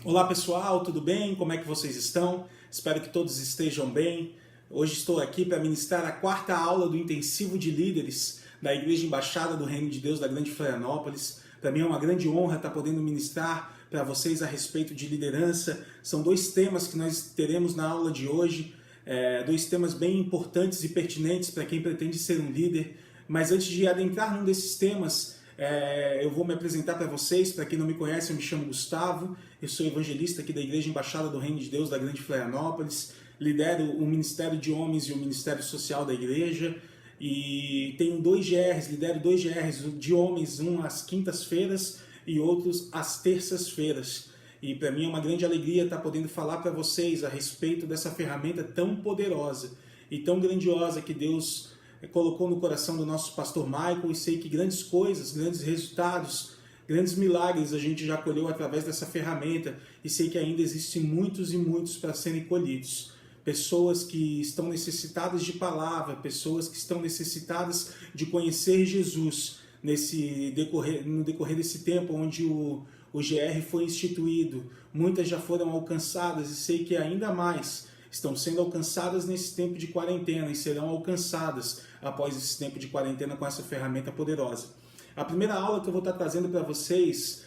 Olá pessoal, tudo bem? Como é que vocês estão? Espero que todos estejam bem. Hoje estou aqui para ministrar a quarta aula do Intensivo de Líderes da Igreja Embaixada do Reino de Deus da Grande Florianópolis. Para mim é uma grande honra estar podendo ministrar para vocês a respeito de liderança. São dois temas que nós teremos na aula de hoje, dois temas bem importantes e pertinentes para quem pretende ser um líder. Mas antes de adentrar num desses temas, eu vou me apresentar para vocês. Para quem não me conhece, eu me chamo Gustavo, eu sou evangelista aqui da Igreja Embaixada do Reino de Deus da Grande Florianópolis, lidero o Ministério de Homens e o Ministério Social da Igreja e tenho lidero dois GRs de homens, um às quintas-feiras e outros às terças-feiras. E para mim é uma grande alegria estar podendo falar para vocês a respeito dessa ferramenta tão poderosa e tão grandiosa que Deus colocou no coração do nosso pastor Michael, e sei que grandes coisas, grandes resultados, grandes milagres a gente já colheu através dessa ferramenta, e sei que ainda existem muitos e muitos para serem colhidos. Pessoas que estão necessitadas de palavra, pessoas que estão necessitadas de conhecer Jesus no decorrer desse tempo onde o GR foi instituído. Muitas já foram alcançadas e sei que ainda mais estão sendo alcançadas nesse tempo de quarentena e serão alcançadas após esse tempo de quarentena com essa ferramenta poderosa. A primeira aula que eu vou estar trazendo para vocês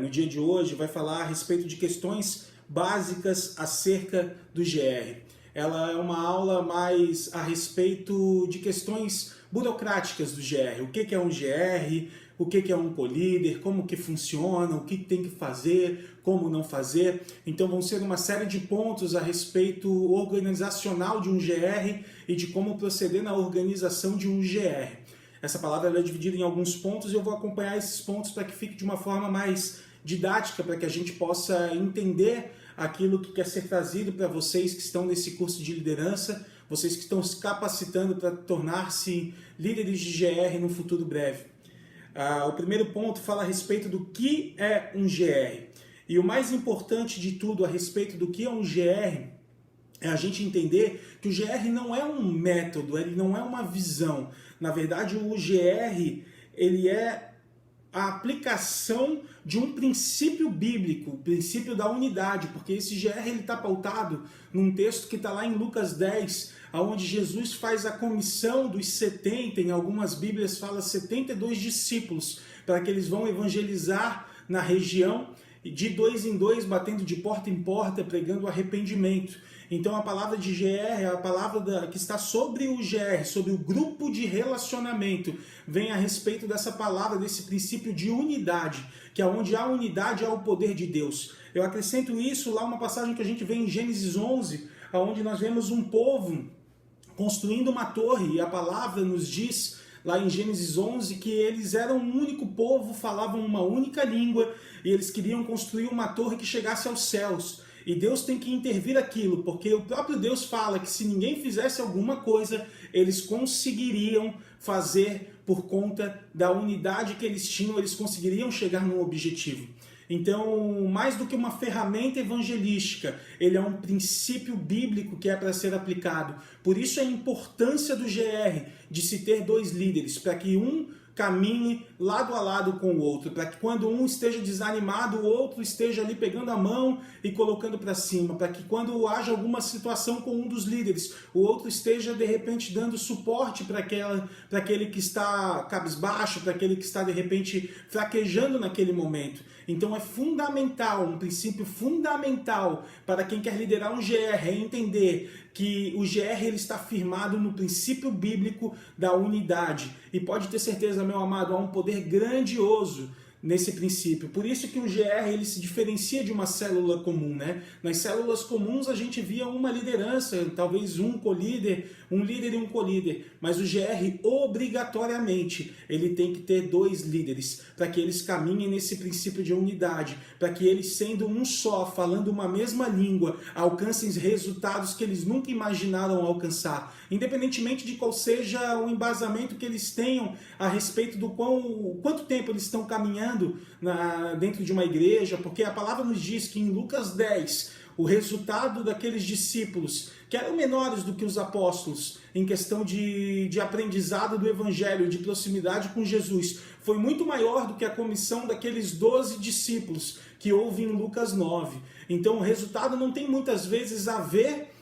no dia de hoje vai falar a respeito de questões básicas acerca do GR. Ela é uma aula mais a respeito de questões burocráticas do GR. O que é um GR? O que é um co-líder, como que funciona, o que tem que fazer, como não fazer. Então vão ser uma série de pontos a respeito organizacional de um GR e de como proceder na organização de um GR. Essa palavra é dividida em alguns pontos e eu vou acompanhar esses pontos para que fique de uma forma mais didática, para que a gente possa entender aquilo que quer ser trazido para vocês que estão nesse curso de liderança, vocês que estão se capacitando para tornar-se líderes de GR no futuro breve. O primeiro ponto fala a respeito do que é um GR. E o mais importante de tudo a respeito do que é um GR é a gente entender que o GR não é um método, ele não é uma visão. Na verdade, o GR ele é a aplicação de um princípio bíblico, o princípio da unidade, porque esse GR está pautado num texto que está lá em Lucas 10, onde Jesus faz a comissão dos 70, em algumas bíblias fala 72 discípulos, para que eles vão evangelizar na região, de dois em dois, batendo de porta em porta, pregando arrependimento. Então a palavra de GR é a palavra que está sobre o GR, sobre o grupo de relacionamento. Vem a respeito dessa palavra, desse princípio de unidade, que é onde há unidade há o poder de Deus. Eu acrescento isso lá uma passagem que a gente vê em Gênesis 11, onde nós vemos um povo construindo uma torre, e a palavra nos diz lá em Gênesis 11 que eles eram um único povo, falavam uma única língua, e eles queriam construir uma torre que chegasse aos céus. E Deus tem que intervir aquilo, porque o próprio Deus fala que se ninguém fizesse alguma coisa, eles conseguiriam fazer por conta da unidade que eles tinham, eles conseguiriam chegar no objetivo. Então, mais do que uma ferramenta evangelística, ele é um princípio bíblico que é para ser aplicado. Por isso a importância do GR, de se ter dois líderes, para que um caminhe lado a lado com o outro, para que quando um esteja desanimado, o outro esteja ali pegando a mão e colocando para cima, para que quando haja alguma situação com um dos líderes, o outro esteja de repente dando suporte para aquele que está cabisbaixo, para aquele que está de repente fraquejando naquele momento. Então é fundamental, um princípio fundamental para quem quer liderar um GR é entender que o GR ele está firmado no princípio bíblico da unidade. E pode ter certeza, meu amado, há um poder grandioso nesse princípio. Por isso que o GR ele se diferencia de uma célula comum, né? Nas células comuns a gente via uma liderança, talvez um co-líder, um líder e um co-líder, mas o GR obrigatoriamente ele tem que ter dois líderes, para que eles caminhem nesse princípio de unidade, para que eles sendo um só, falando uma mesma língua, alcancem resultados que eles nunca imaginaram alcançar, independentemente de qual seja o embasamento que eles tenham a respeito do quanto tempo eles estão caminhando dentro de uma igreja, porque a palavra nos diz que em Lucas 10, o resultado daqueles discípulos, que eram menores do que os apóstolos, em questão de aprendizado do Evangelho, de proximidade com Jesus, foi muito maior do que a comissão daqueles 12 discípulos que houve em Lucas 9. Então o resultado não tem muitas vezes a ver,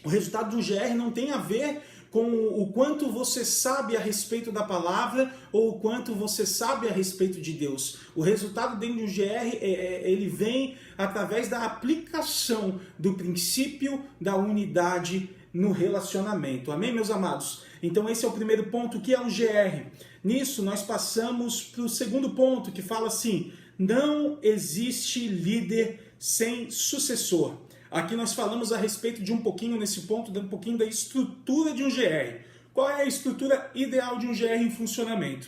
o resultado de um GR não tem a ver com o quanto você sabe a respeito da palavra ou o quanto você sabe a respeito de Deus. O resultado dentro de um GR, ele vem através da aplicação do princípio da unidade no relacionamento. Amém, meus amados? Então esse é o primeiro ponto, que é um GR. Nisso nós passamos para o segundo ponto, que fala assim: não existe líder sem sucessor. Aqui nós falamos a respeito de um pouquinho, nesse ponto, um pouquinho da estrutura de um GR. Qual é a estrutura ideal de um GR em funcionamento?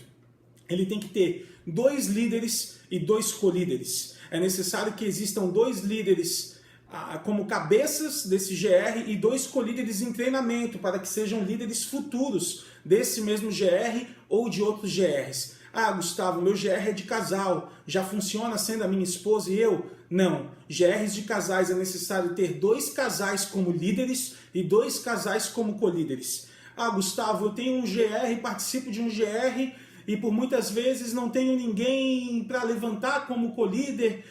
Ele tem que ter 2 líderes e 2 colíderes. É necessário que existam 2 líderes como cabeças desse GR e 2 colíderes em treinamento, para que sejam líderes futuros desse mesmo GR ou de outros GRs. Ah, Gustavo, meu GR é de casal, já funciona sendo a minha esposa e eu? Não. GRs de casais é necessário ter 2 casais como líderes e 2 casais como colíderes. Ah, Gustavo, eu tenho um GR, participo de um GR e por muitas vezes não tenho ninguém para levantar como colíder.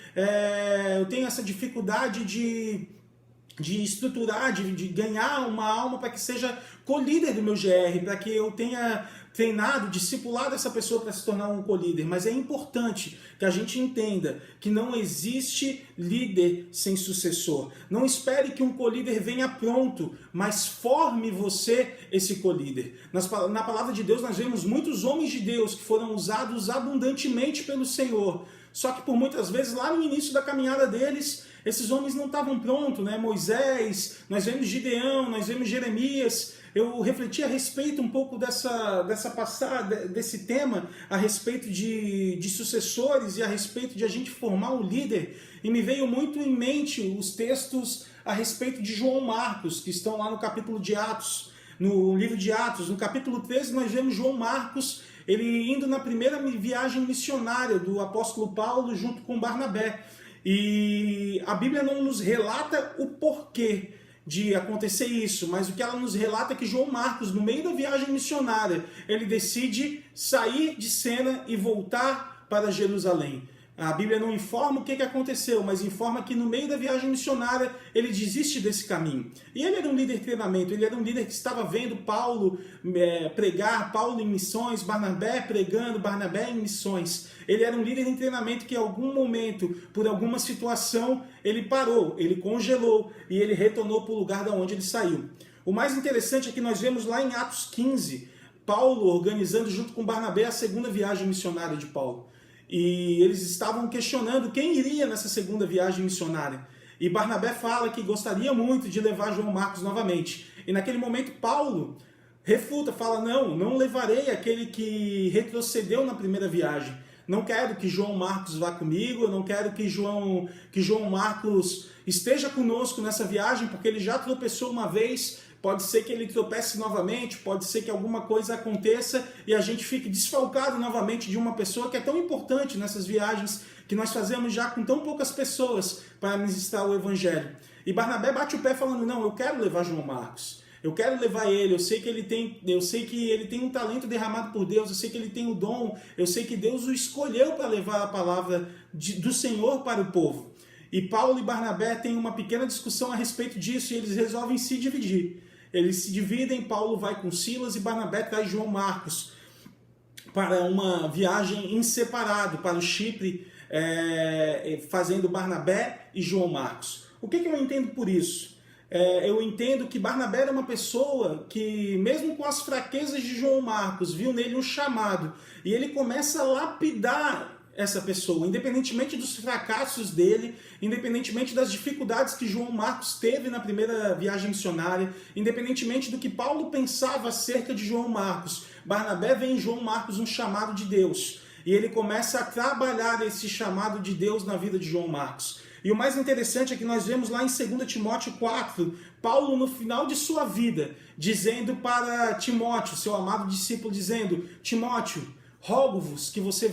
Eu tenho essa dificuldade de estruturar, de ganhar uma alma para que seja colíder do meu GR, para que eu tenha treinado, discipulado essa pessoa para se tornar um colíder. Mas é importante que a gente entenda que não existe líder sem sucessor. Não espere que um colíder venha pronto, mas forme você esse colíder. Na palavra de Deus nós vemos muitos homens de Deus que foram usados abundantemente pelo Senhor. Só que por muitas vezes lá no início da caminhada deles, esses homens não estavam prontos, né? Moisés, nós vemos Gideão, nós vemos Jeremias. Eu refleti a respeito um pouco dessa passada, desse tema, a respeito de sucessores e a respeito de a gente formar um líder. E me veio muito em mente os textos a respeito de João Marcos, que estão lá no capítulo de Atos, no livro de Atos. No capítulo 13 nós vemos João Marcos, ele indo na primeira viagem missionária do apóstolo Paulo junto com Barnabé. E a Bíblia não nos relata o porquê de acontecer isso, mas o que ela nos relata é que João Marcos, no meio da viagem missionária, ele decide sair de Cena e voltar para Jerusalém. A Bíblia não informa o que aconteceu, mas informa que no meio da viagem missionária ele desiste desse caminho. E ele era um líder de treinamento, ele era um líder que estava vendo Paulo pregar, Paulo em missões, Barnabé pregando, Barnabé em missões. Ele era um líder em treinamento que em algum momento, por alguma situação, ele parou, ele congelou e ele retornou para o lugar de onde ele saiu. O mais interessante é que nós vemos lá em Atos 15, Paulo organizando junto com Barnabé a segunda viagem missionária de Paulo. E eles estavam questionando quem iria nessa segunda viagem missionária. E Barnabé fala que gostaria muito de levar João Marcos novamente. E naquele momento Paulo refuta, fala, não levarei aquele que retrocedeu na primeira viagem. Não quero que João Marcos vá comigo, eu não quero que João Marcos esteja conosco nessa viagem, porque ele já tropeçou uma vez. Pode ser que ele tropece novamente, pode ser que alguma coisa aconteça e a gente fique desfalcado novamente de uma pessoa que é tão importante nessas viagens que nós fazemos já com tão poucas pessoas para ministrar o Evangelho. E Barnabé bate o pé falando, não, eu quero levar João Marcos. Eu quero levar ele, eu sei que ele tem um talento derramado por Deus, eu sei que ele tem o dom, eu sei que Deus o escolheu para levar a palavra do Senhor para o povo. E Paulo e Barnabé têm uma pequena discussão a respeito disso e eles resolvem se dividir. Eles se dividem, Paulo vai com Silas e Barnabé traz João Marcos para uma viagem em separado para o Chipre, fazendo Barnabé e João Marcos. O que eu entendo por isso? Eu entendo que Barnabé era uma pessoa que, mesmo com as fraquezas de João Marcos, viu nele um chamado. E ele começa a lapidar essa pessoa, independentemente dos fracassos dele, independentemente das dificuldades que João Marcos teve na primeira viagem missionária, independentemente do que Paulo pensava acerca de João Marcos, Barnabé vê em João Marcos um chamado de Deus. E ele começa a trabalhar esse chamado de Deus na vida de João Marcos. E o mais interessante é que nós vemos lá em 2 Timóteo 4, Paulo no final de sua vida, dizendo para Timóteo, seu amado discípulo, dizendo, Timóteo, rogo-vos que você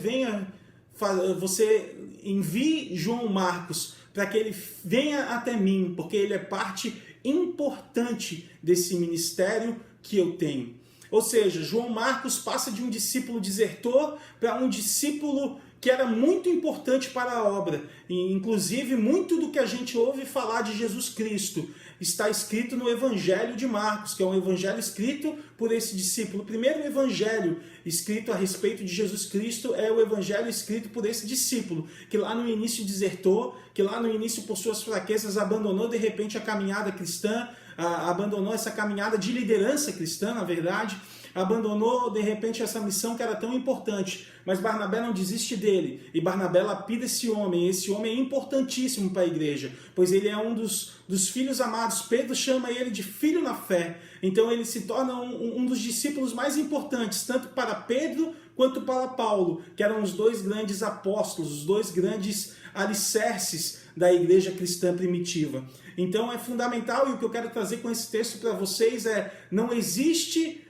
envie João Marcos para que ele venha até mim, porque ele é parte importante desse ministério que eu tenho. Ou seja, João Marcos passa de um discípulo desertor para um discípulo que era muito importante para a obra. E, inclusive, muito do que a gente ouve falar de Jesus Cristo está escrito no Evangelho de Marcos, que é um evangelho escrito por esse discípulo. O primeiro evangelho escrito a respeito de Jesus Cristo é o evangelho escrito por esse discípulo, que lá no início desertou, que lá no início, por suas fraquezas, abandonou de repente a caminhada cristã, abandonou essa caminhada de liderança cristã, na verdade, abandonou de repente essa missão que era tão importante, mas Barnabé não desiste dele, e Barnabé lapida esse homem é importantíssimo para a igreja, pois ele é um dos filhos amados. Pedro chama ele de filho na fé, então ele se torna um dos discípulos mais importantes, tanto para Pedro quanto para Paulo, que eram os dois grandes apóstolos, os dois grandes alicerces da igreja cristã primitiva. Então é fundamental, e o que eu quero trazer com esse texto para vocês é: não existe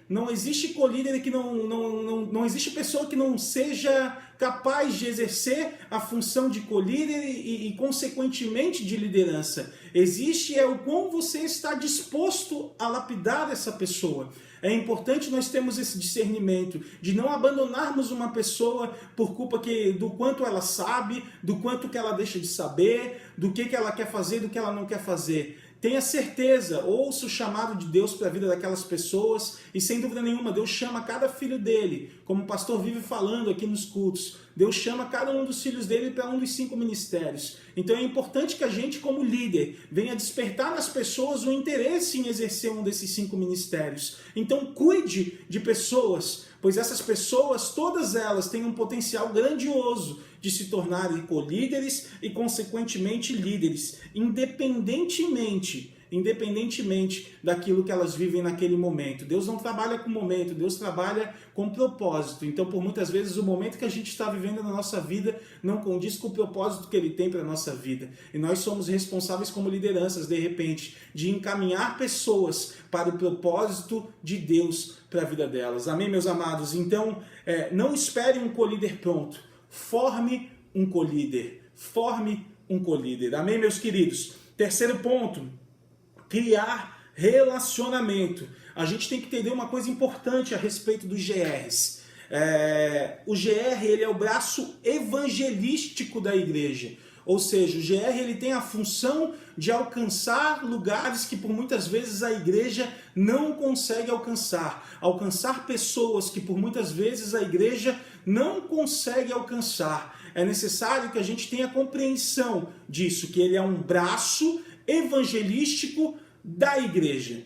co-líder, que não existe pessoa que não seja capaz de exercer a função de co-líder e consequentemente de liderança. Existe o quão você está disposto a lapidar essa pessoa. É importante nós termos esse discernimento de não abandonarmos uma pessoa por culpa do quanto ela sabe, do quanto que ela deixa de saber, do que ela quer fazer, do que ela não quer fazer. Tenha certeza, ouça o chamado de Deus para a vida daquelas pessoas e, sem dúvida nenhuma, Deus chama cada filho dele, como o pastor vive falando aqui nos cultos. Deus chama cada um dos filhos dele para um dos 5 ministérios. Então é importante que a gente, como líder, venha despertar nas pessoas o interesse em exercer um desses 5 ministérios. Então cuide de pessoas, pois essas pessoas, todas elas, têm um potencial grandioso de se tornarem co-líderes e, consequentemente, líderes, independentemente daquilo que elas vivem naquele momento. Deus não trabalha com momento, Deus trabalha com propósito. Então, por muitas vezes, o momento que a gente está vivendo na nossa vida não condiz com o propósito que Ele tem para a nossa vida. E nós somos responsáveis como lideranças, de repente, de encaminhar pessoas para o propósito de Deus para a vida delas. Amém, meus amados? Então, não espere um co-líder pronto. Forme um co-líder. Forme um co-líder. Amém, meus queridos? Terceiro ponto: criar relacionamento. A gente tem que entender uma coisa importante a respeito dos GRs. O GR, ele é o braço evangelístico da igreja. Ou seja, o GR, ele tem a função de alcançar lugares que por muitas vezes a igreja não consegue alcançar. Alcançar pessoas que por muitas vezes a igreja não consegue alcançar. É necessário que a gente tenha compreensão disso, que ele é um braço evangelístico da igreja.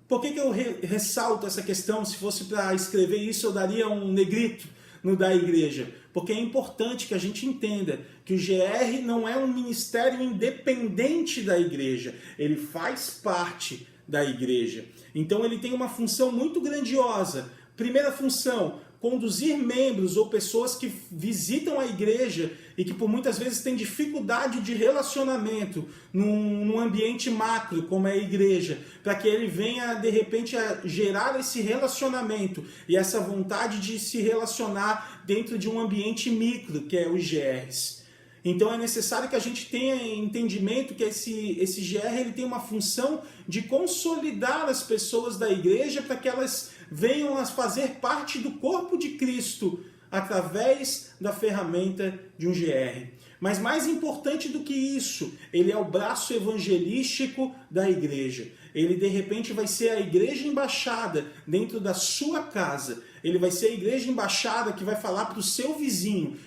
Por que eu ressalto essa questão? Se fosse para escrever isso, eu daria um negrito no da igreja. Porque é importante que a gente entenda que o GR não é um ministério independente da igreja. Ele faz parte da igreja. Então ele tem uma função muito grandiosa. Primeira função: conduzir membros ou pessoas que visitam a igreja e que por muitas vezes têm dificuldade de relacionamento num ambiente macro como é a igreja, para que ele venha de repente a gerar esse relacionamento e essa vontade de se relacionar dentro de um ambiente micro, que é os GRs. Então é necessário que a gente tenha entendimento que esse GR, ele tem uma função de consolidar as pessoas da igreja para que elas venham a fazer parte do corpo de Cristo através da ferramenta de um GR. Mas mais importante do que isso, ele é o braço evangelístico da igreja. Ele de repente vai ser a igreja embaixada dentro da sua casa. Ele vai ser a igreja embaixada que vai falar para o seu vizinho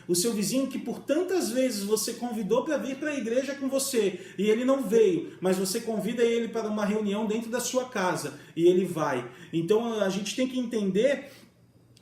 que por tantas vezes você convidou para vir para a igreja com você e ele não veio, mas você convida ele para uma reunião dentro da sua casa e ele vai. Então a gente tem que entender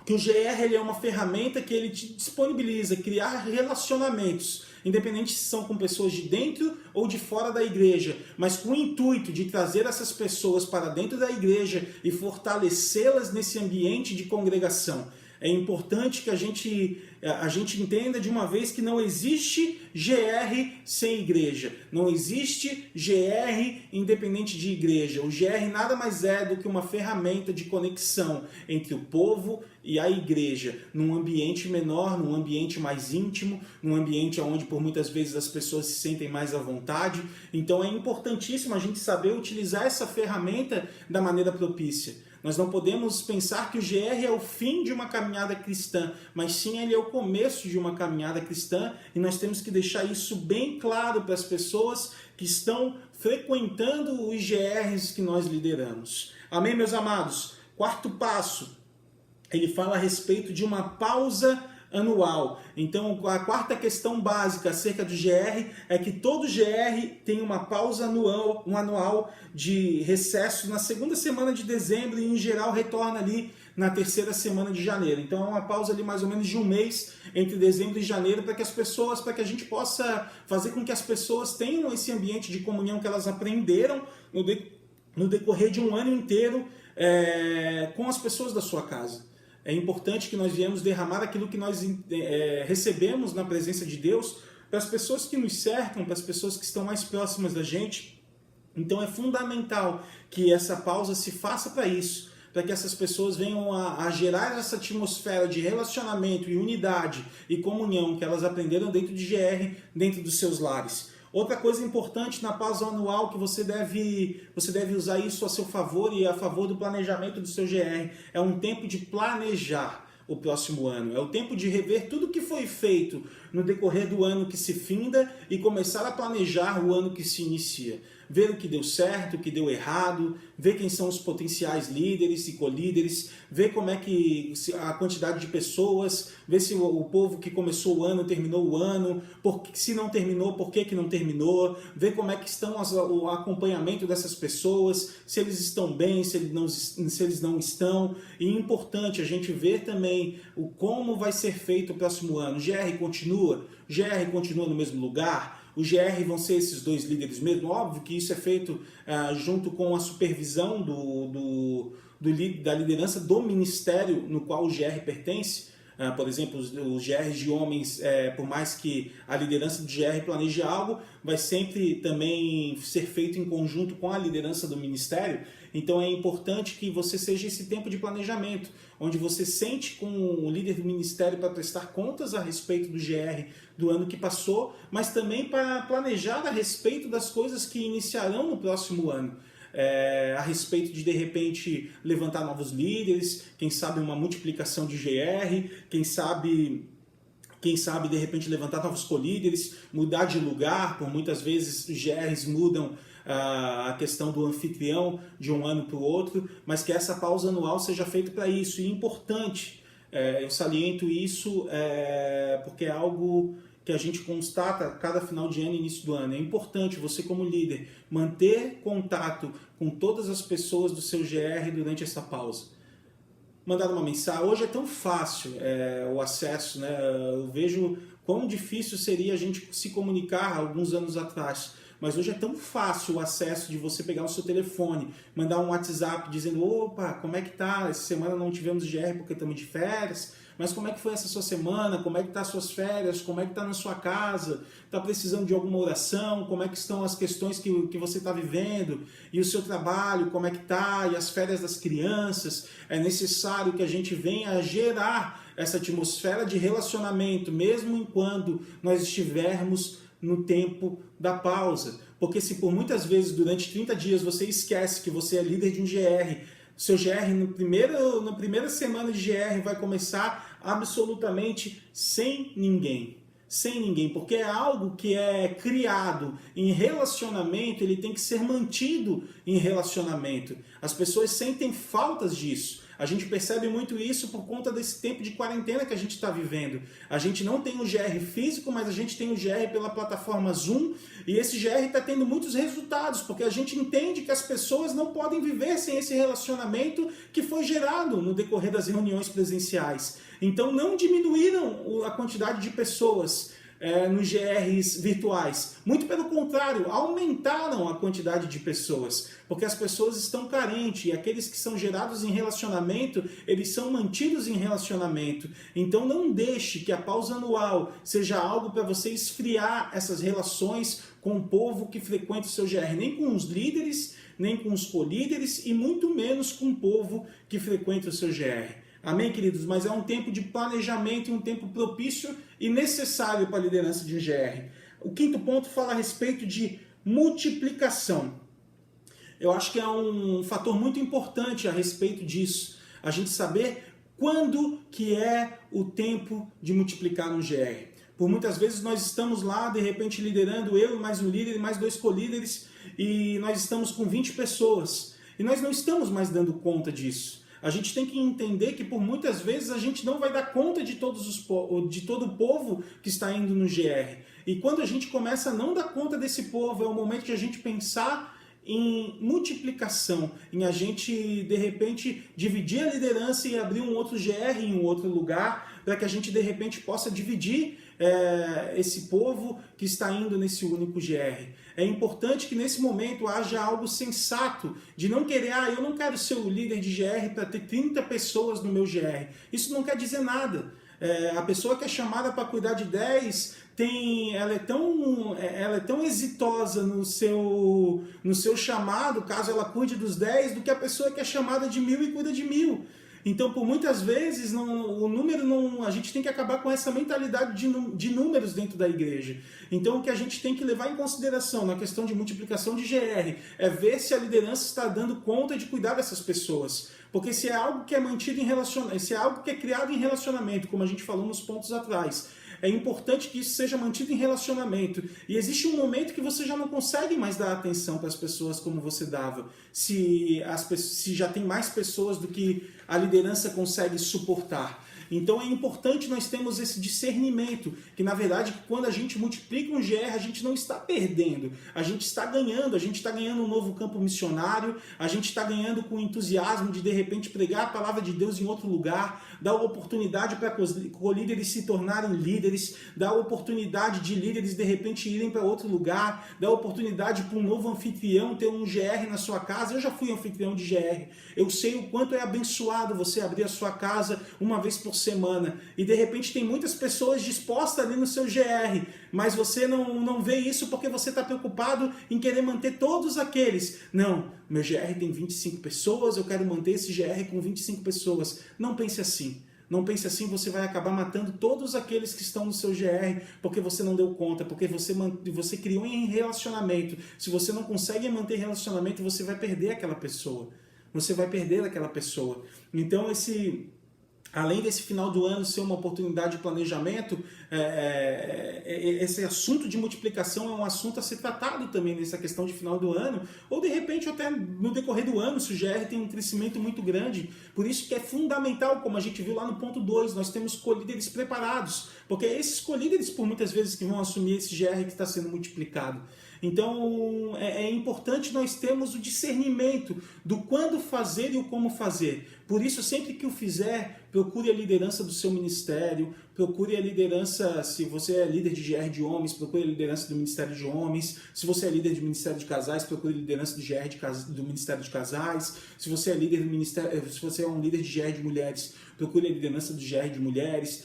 que o GR, ele é uma ferramenta que ele te disponibiliza criar relacionamentos, independente se são com pessoas de dentro ou de fora da igreja, mas com o intuito de trazer essas pessoas para dentro da igreja e fortalecê-las nesse ambiente de congregação. É importante que a gente entenda de uma vez que não existe GR sem igreja. Não existe GR independente de igreja. O GR nada mais é do que uma ferramenta de conexão entre o povo e a igreja, num ambiente menor, num ambiente mais íntimo, num ambiente onde por muitas vezes as pessoas se sentem mais à vontade. Então é importantíssimo a gente saber utilizar essa ferramenta da maneira propícia. Nós não podemos pensar que o GR é o fim de uma caminhada cristã, mas sim ele é o começo de uma caminhada cristã, e nós temos que deixar isso bem claro para as pessoas que estão frequentando os GRs que nós lideramos. Amém, meus amados? Quarto passo, ele fala a respeito de uma pausa anual. Então, a quarta questão básica acerca do GR é que todo GR tem uma pausa anual de recesso na segunda semana de dezembro e, em geral, retorna ali na terceira semana de janeiro. Então, é uma pausa ali mais ou menos de um mês entre dezembro e janeiro para que a gente possa fazer com que as pessoas tenham esse ambiente de comunhão que elas aprenderam no decorrer de um ano inteiro com as pessoas da sua casa. É importante que nós viemos derramar aquilo que nós recebemos na presença de Deus para as pessoas que nos cercam, para as pessoas que estão mais próximas da gente. Então é fundamental que essa pausa se faça para isso, para que essas pessoas venham a gerar essa atmosfera de relacionamento e unidade e comunhão que elas aprenderam dentro de GR, dentro dos seus lares. Outra coisa importante na pausa anual que você deve usar isso a seu favor e a favor do planejamento do seu GR, é um tempo de planejar o próximo ano. É o tempo de rever tudo que foi feito no decorrer do ano que se finda e começar a planejar o ano que se inicia. Ver o que deu certo, o que deu errado, ver quem são os potenciais líderes e colíderes, ver como é que a quantidade de pessoas, ver se o povo que começou o ano terminou o ano, se não terminou, por que não terminou, ver como é que estão o acompanhamento dessas pessoas, se eles estão bem, se eles não estão. E é importante a gente ver também como vai ser feito o próximo ano. O GR continua no mesmo lugar? O GR vão ser esses dois líderes mesmo? Óbvio que isso é feito junto com a supervisão da liderança do ministério no qual o GR pertence. Por exemplo, os GRs de homens, por mais que a liderança do GR planeje algo, vai sempre também ser feito em conjunto com a liderança do ministério. Então é importante que você seja esse tempo de planejamento, onde você sente com o líder do ministério para prestar contas a respeito do GR do ano que passou, mas também para planejar a respeito das coisas que iniciarão no próximo ano. A respeito de repente, levantar novos líderes, quem sabe uma multiplicação de GR, quem sabe de repente levantar novos colíderes, mudar de lugar, por muitas vezes os GRs mudam a questão do anfitrião de um ano para o outro, mas que essa pausa anual seja feita para isso. E é importante, eu saliento isso porque é algo que a gente constata cada final de ano e início do ano. É importante você, como líder, manter contato com todas as pessoas do seu GR durante essa pausa. Mandar uma mensagem. Hoje é tão fácil o acesso, né? Eu vejo quão difícil seria a gente se comunicar alguns anos atrás. Mas hoje é tão fácil o acesso de você pegar o seu telefone, mandar um WhatsApp dizendo: opa, como é que tá? Essa semana não tivemos GR porque estamos de férias, mas como é que foi essa sua semana? Como é que tá as suas férias? Como é que tá na sua casa? Tá precisando de alguma oração? Como é que estão as questões que você está vivendo? E o seu trabalho, como é que tá? E as férias das crianças? É necessário que a gente venha a gerar essa atmosfera de relacionamento, mesmo enquanto nós estivermos no tempo da pausa. Porque se por muitas vezes durante 30 dias você esquece que você é líder de um GR, seu GR na primeira semana de GR vai começar absolutamente sem ninguém. Sem ninguém, porque é algo que é criado em relacionamento, ele tem que ser mantido em relacionamento. As pessoas sentem faltas disso. A gente percebe muito isso por conta desse tempo de quarentena que a gente está vivendo. A gente não tem o GR físico, mas a gente tem o GR pela plataforma Zoom, e esse GR está tendo muitos resultados, porque a gente entende que as pessoas não podem viver sem esse relacionamento que foi gerado no decorrer das reuniões presenciais. Então não diminuíram a quantidade de pessoas nos GRs virtuais. Muito pelo contrário, aumentaram a quantidade de pessoas, porque as pessoas estão carentes e aqueles que são gerados em relacionamento, eles são mantidos em relacionamento. Então não deixe que a pausa anual seja algo para você esfriar essas relações com o povo que frequenta o seu GR, nem com os líderes, nem com os colíderes e muito menos com o povo que frequenta o seu GR. Amém, queridos? Mas é um tempo de planejamento e um tempo propício e necessário para a liderança de um GR. O quinto ponto fala a respeito de multiplicação. Eu acho que é um fator muito importante a respeito disso. A gente saber quando que é o tempo de multiplicar um GR. Por muitas vezes nós estamos lá, de repente, liderando eu e mais um líder e mais 2 colíderes, e nós estamos com 20 pessoas. E nós não estamos mais dando conta disso. A gente tem que entender que por muitas vezes a gente não vai dar conta de todo o povo que está indo no GR. E quando a gente começa a não dar conta desse povo, é o momento de a gente pensar em multiplicação, em a gente, de repente, dividir a liderança e abrir um outro GR em um outro lugar, para que a gente, de repente, possa dividir esse povo que está indo nesse único GR. É importante que nesse momento haja algo sensato, de não querer, eu não quero ser o líder de GR para ter 30 pessoas no meu GR. Isso não quer dizer nada. A pessoa que é chamada para cuidar de 10, ela é tão exitosa no seu chamado, caso ela cuide dos 10, do que a pessoa que é chamada de 1000 e cuida de 1000. Então, por muitas vezes, a gente tem que acabar com essa mentalidade de números dentro da igreja. Então, o que a gente tem que levar em consideração na questão de multiplicação de GR é ver se a liderança está dando conta de cuidar dessas pessoas. Porque se é algo que é mantido em relacionamento, se é algo que é criado em relacionamento, como a gente falou nos pontos atrás, é importante que isso seja mantido em relacionamento. E existe um momento que você já não consegue mais dar atenção para as pessoas como você dava. Se já tem mais pessoas do que a liderança consegue suportar. Então é importante nós termos esse discernimento, que na verdade quando a gente multiplica um GR, a gente não está perdendo, a gente está ganhando um novo campo missionário, a gente está ganhando com o entusiasmo de repente pregar a palavra de Deus em outro lugar, dar oportunidade para líderes se tornarem líderes, dar oportunidade de líderes de repente irem para outro lugar, dar oportunidade para um novo anfitrião ter um GR na sua casa. Eu já fui anfitrião de GR, eu sei o quanto é abençoado você abrir a sua casa uma vez por semana, e de repente tem muitas pessoas dispostas ali no seu GR, mas você não vê isso porque você está preocupado em querer manter todos aqueles. Não, meu GR tem 25 pessoas, eu quero manter esse GR com 25 pessoas. Não pense assim. Não pense assim, você vai acabar matando todos aqueles que estão no seu GR, porque você não deu conta, porque você criou em relacionamento. Se você não consegue manter relacionamento, você vai perder aquela pessoa. Você vai perder aquela pessoa. Então, além desse final do ano ser uma oportunidade de planejamento, esse assunto de multiplicação é um assunto a ser tratado também nessa questão de final do ano, ou de repente até no decorrer do ano, se o GR tem um crescimento muito grande. Por isso que é fundamental, como a gente viu lá no ponto 2, nós temos colíderes preparados, porque é esses colíderes por muitas vezes que vão assumir esse GR que está sendo multiplicado. Então é importante nós termos o discernimento do quando fazer e o como fazer. Por isso, sempre que o fizer, procure a liderança do seu ministério, procure a liderança, se você é líder de GR de homens, procure a liderança do Ministério de Homens. Se você é líder de Ministério de Casais, procure a liderança do GR do Ministério de Casais. Se você é líder do Ministério, se você é um líder de GR de mulheres, procure a liderança do GR de mulheres,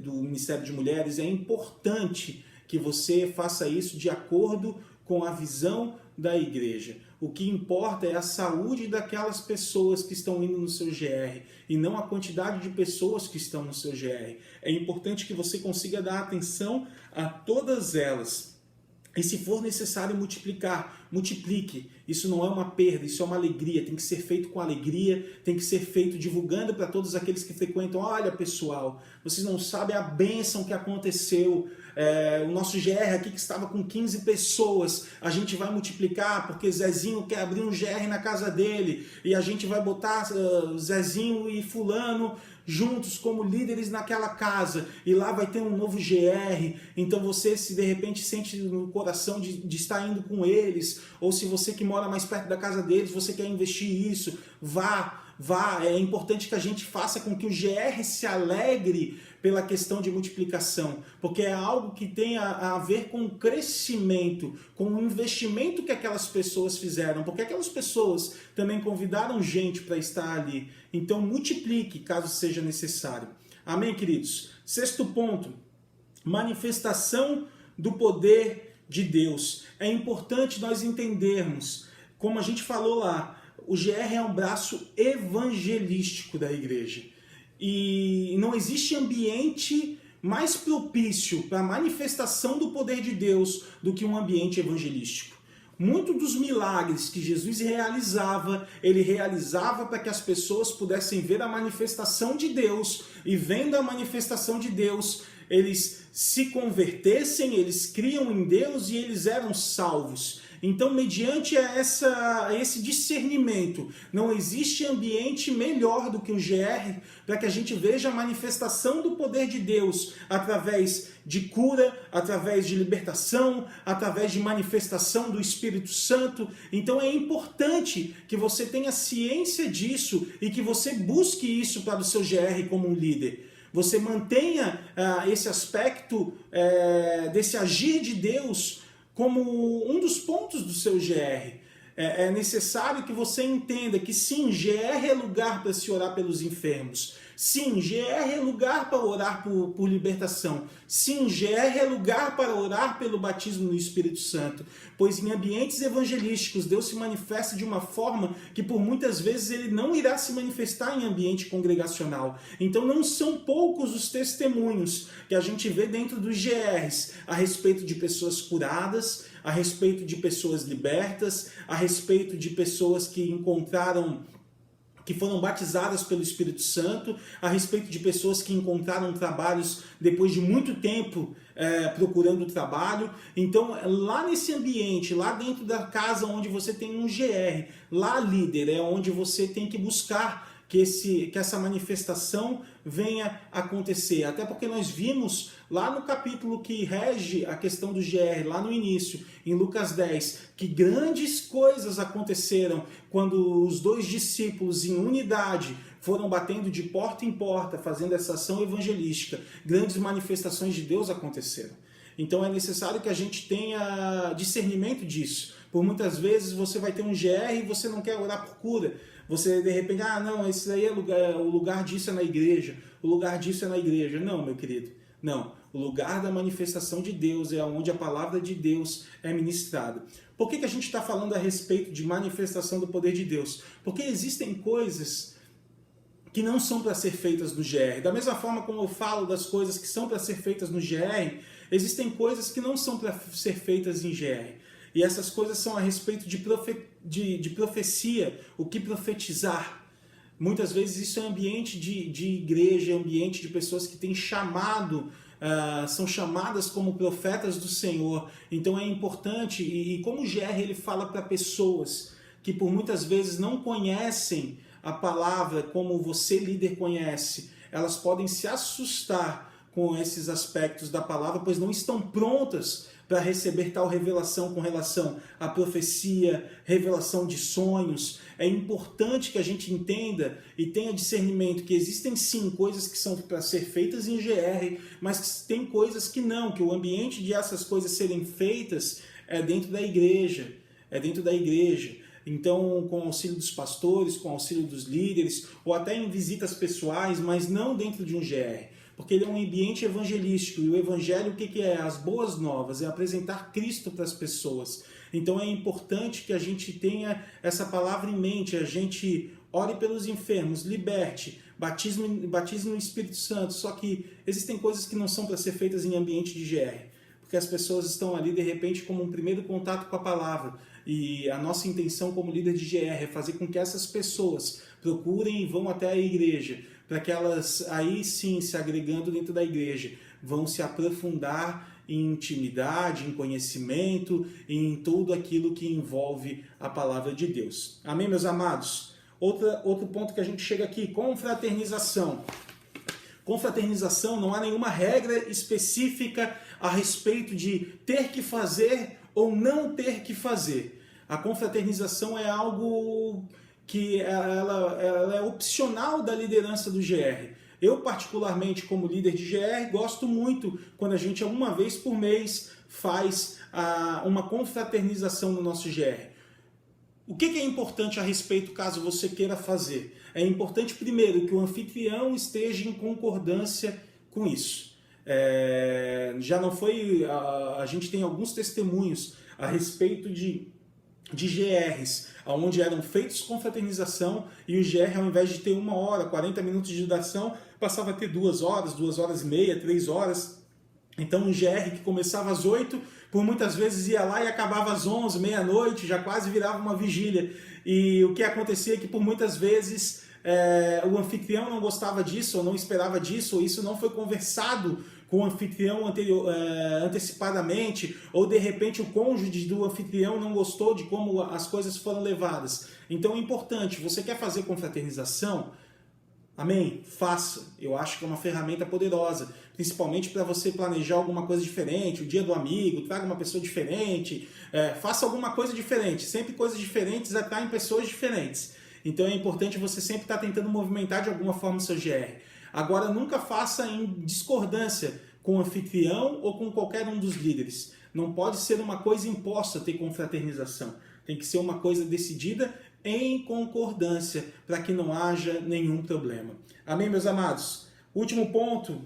do Ministério de Mulheres. É importante que você faça isso de acordo com a visão da igreja. O que importa é a saúde daquelas pessoas que estão indo no seu GR e não a quantidade de pessoas que estão no seu GR. É importante que você consiga dar atenção a todas elas. E se for necessário multiplicar, multiplique. Isso não é uma perda, isso é uma alegria. Tem que ser feito com alegria, tem que ser feito divulgando para todos aqueles que frequentam. Olha, pessoal, vocês não sabem a bênção que aconteceu. O nosso GR aqui que estava com 15 pessoas, a gente vai multiplicar porque Zezinho quer abrir um GR na casa dele e a gente vai botar Zezinho e fulano juntos como líderes naquela casa e lá vai ter um novo GR. Então você, se de repente sente no coração de estar indo com eles, ou se você que mora mais perto da casa deles, você quer investir isso, vá é importante que a gente faça com que o GR se alegre pela questão de multiplicação, porque é algo que tem a ver com o crescimento, com o investimento que aquelas pessoas fizeram, porque aquelas pessoas também convidaram gente para estar ali. Então multiplique caso seja necessário. Amém, queridos? Sexto ponto, manifestação do poder de Deus. É importante nós entendermos, como a gente falou lá, o GR é um braço evangelístico da igreja. E não existe ambiente mais propício para a manifestação do poder de Deus do que um ambiente evangelístico. Muitos dos milagres que Jesus realizava, ele realizava para que as pessoas pudessem ver a manifestação de Deus, e vendo a manifestação de Deus, eles se convertessem, eles criam em Deus e eles eram salvos. Então, mediante esse discernimento, não existe ambiente melhor do que o GR para que a gente veja a manifestação do poder de Deus através de cura, através de libertação, através de manifestação do Espírito Santo. Então é importante que você tenha ciência disso e que você busque isso para o seu GR como um líder. Você mantenha esse aspecto desse agir de Deus como um dos pontos do seu GR. É necessário que você entenda que sim, GR é lugar para se orar pelos enfermos. Sim, GR é lugar para orar por libertação. Sim, GR é lugar para orar pelo batismo no Espírito Santo. Pois em ambientes evangelísticos, Deus se manifesta de uma forma que por muitas vezes ele não irá se manifestar em ambiente congregacional. Então não são poucos os testemunhos que a gente vê dentro dos GRs a respeito de pessoas curadas, a respeito de pessoas libertas, a respeito de pessoas que foram batizadas pelo Espírito Santo, a respeito de pessoas que encontraram trabalhos depois de muito tempo procurando trabalho. Então, lá nesse ambiente, lá dentro da casa onde você tem um GR, lá líder, é onde você tem que buscar que essa manifestação venha acontecer. Até porque nós vimos lá no capítulo que rege a questão do GR, lá no início, em Lucas 10, que grandes coisas aconteceram quando os dois discípulos em unidade foram batendo de porta em porta, fazendo essa ação evangelística. Grandes manifestações de Deus aconteceram. Então é necessário que a gente tenha discernimento disso. Por muitas vezes você vai ter um GR e você não quer orar por cura. Você de repente, não, esse aí o lugar disso é na igreja, o lugar disso é na igreja. Não, meu querido, não. O lugar da manifestação de Deus é onde a palavra de Deus é ministrada. Por que a gente está falando a respeito de manifestação do poder de Deus? Porque existem coisas que não são para ser feitas no GR. Da mesma forma como eu falo das coisas que são para ser feitas no GR, existem coisas que não são para ser feitas em GR. E essas coisas são a respeito de profecia, o que profetizar. Muitas vezes isso é ambiente de igreja, ambiente de pessoas que têm chamado, são chamadas como profetas do Senhor. Então é importante, e como o GR ele fala para pessoas que por muitas vezes não conhecem a palavra como você, líder, conhece, elas podem se assustar com esses aspectos da palavra, pois não estão prontas para receber tal revelação com relação à profecia, revelação de sonhos. É importante que a gente entenda e tenha discernimento que existem sim coisas que são para ser feitas em GR, mas tem coisas que não, que o ambiente de essas coisas serem feitas é dentro da igreja, Então, com o auxílio dos pastores, com o auxílio dos líderes, ou até em visitas pessoais, mas não dentro de um GR. Porque ele é um ambiente evangelístico, e o evangelho o que é? As boas novas, é apresentar Cristo para as pessoas. Então é importante que a gente tenha essa palavra em mente, a gente ore pelos enfermos, liberte, batize no Espírito Santo, só que existem coisas que não são para ser feitas em ambiente de GR, porque as pessoas estão ali de repente como um primeiro contato com a palavra, e a nossa intenção como líder de GR é fazer com que essas pessoas procurem e vão até a igreja, para que elas aí sim, se agregando dentro da igreja, vão se aprofundar em intimidade, em conhecimento, em tudo aquilo que envolve a palavra de Deus. Amém, meus amados? Outro ponto que a gente chega aqui, confraternização. Confraternização, não há nenhuma regra específica a respeito de ter que fazer ou não ter que fazer. A confraternização é algo que ela é opcional da liderança do GR. Eu, particularmente, como líder de GR, gosto muito quando a gente, uma vez por mês, faz uma confraternização no nosso GR. O que é importante a respeito, caso você queira fazer? É importante, primeiro, que o anfitrião esteja em concordância com isso. Já não foi... A gente tem alguns testemunhos a respeito de GRs, onde eram feitos confraternização e o GR, ao invés de ter 1 hora, 40 minutos de duração, passava a ter 2 horas, 2 horas e meia, 3 horas. Então um GR que começava às 8, por muitas vezes ia lá e acabava às 11, meia-noite, já quase virava uma vigília. E o que acontecia é que por muitas vezes o anfitrião não gostava disso, ou não esperava disso, ou isso não foi conversado com o anfitrião antecipadamente, ou de repente o cônjuge do anfitrião não gostou de como as coisas foram levadas. Então é importante, você quer fazer confraternização? Amém? Faça. Eu acho que é uma ferramenta poderosa, principalmente para você planejar alguma coisa diferente, o dia do amigo, traga uma pessoa diferente, faça alguma coisa diferente. Sempre coisas diferentes atraem pessoas diferentes. Então é importante você sempre estar tentando movimentar de alguma forma o seu GR. Agora, nunca faça em discordância com o anfitrião ou com qualquer um dos líderes. Não pode ser uma coisa imposta ter confraternização. Tem que ser uma coisa decidida em concordância, para que não haja nenhum problema. Amém, meus amados? Último ponto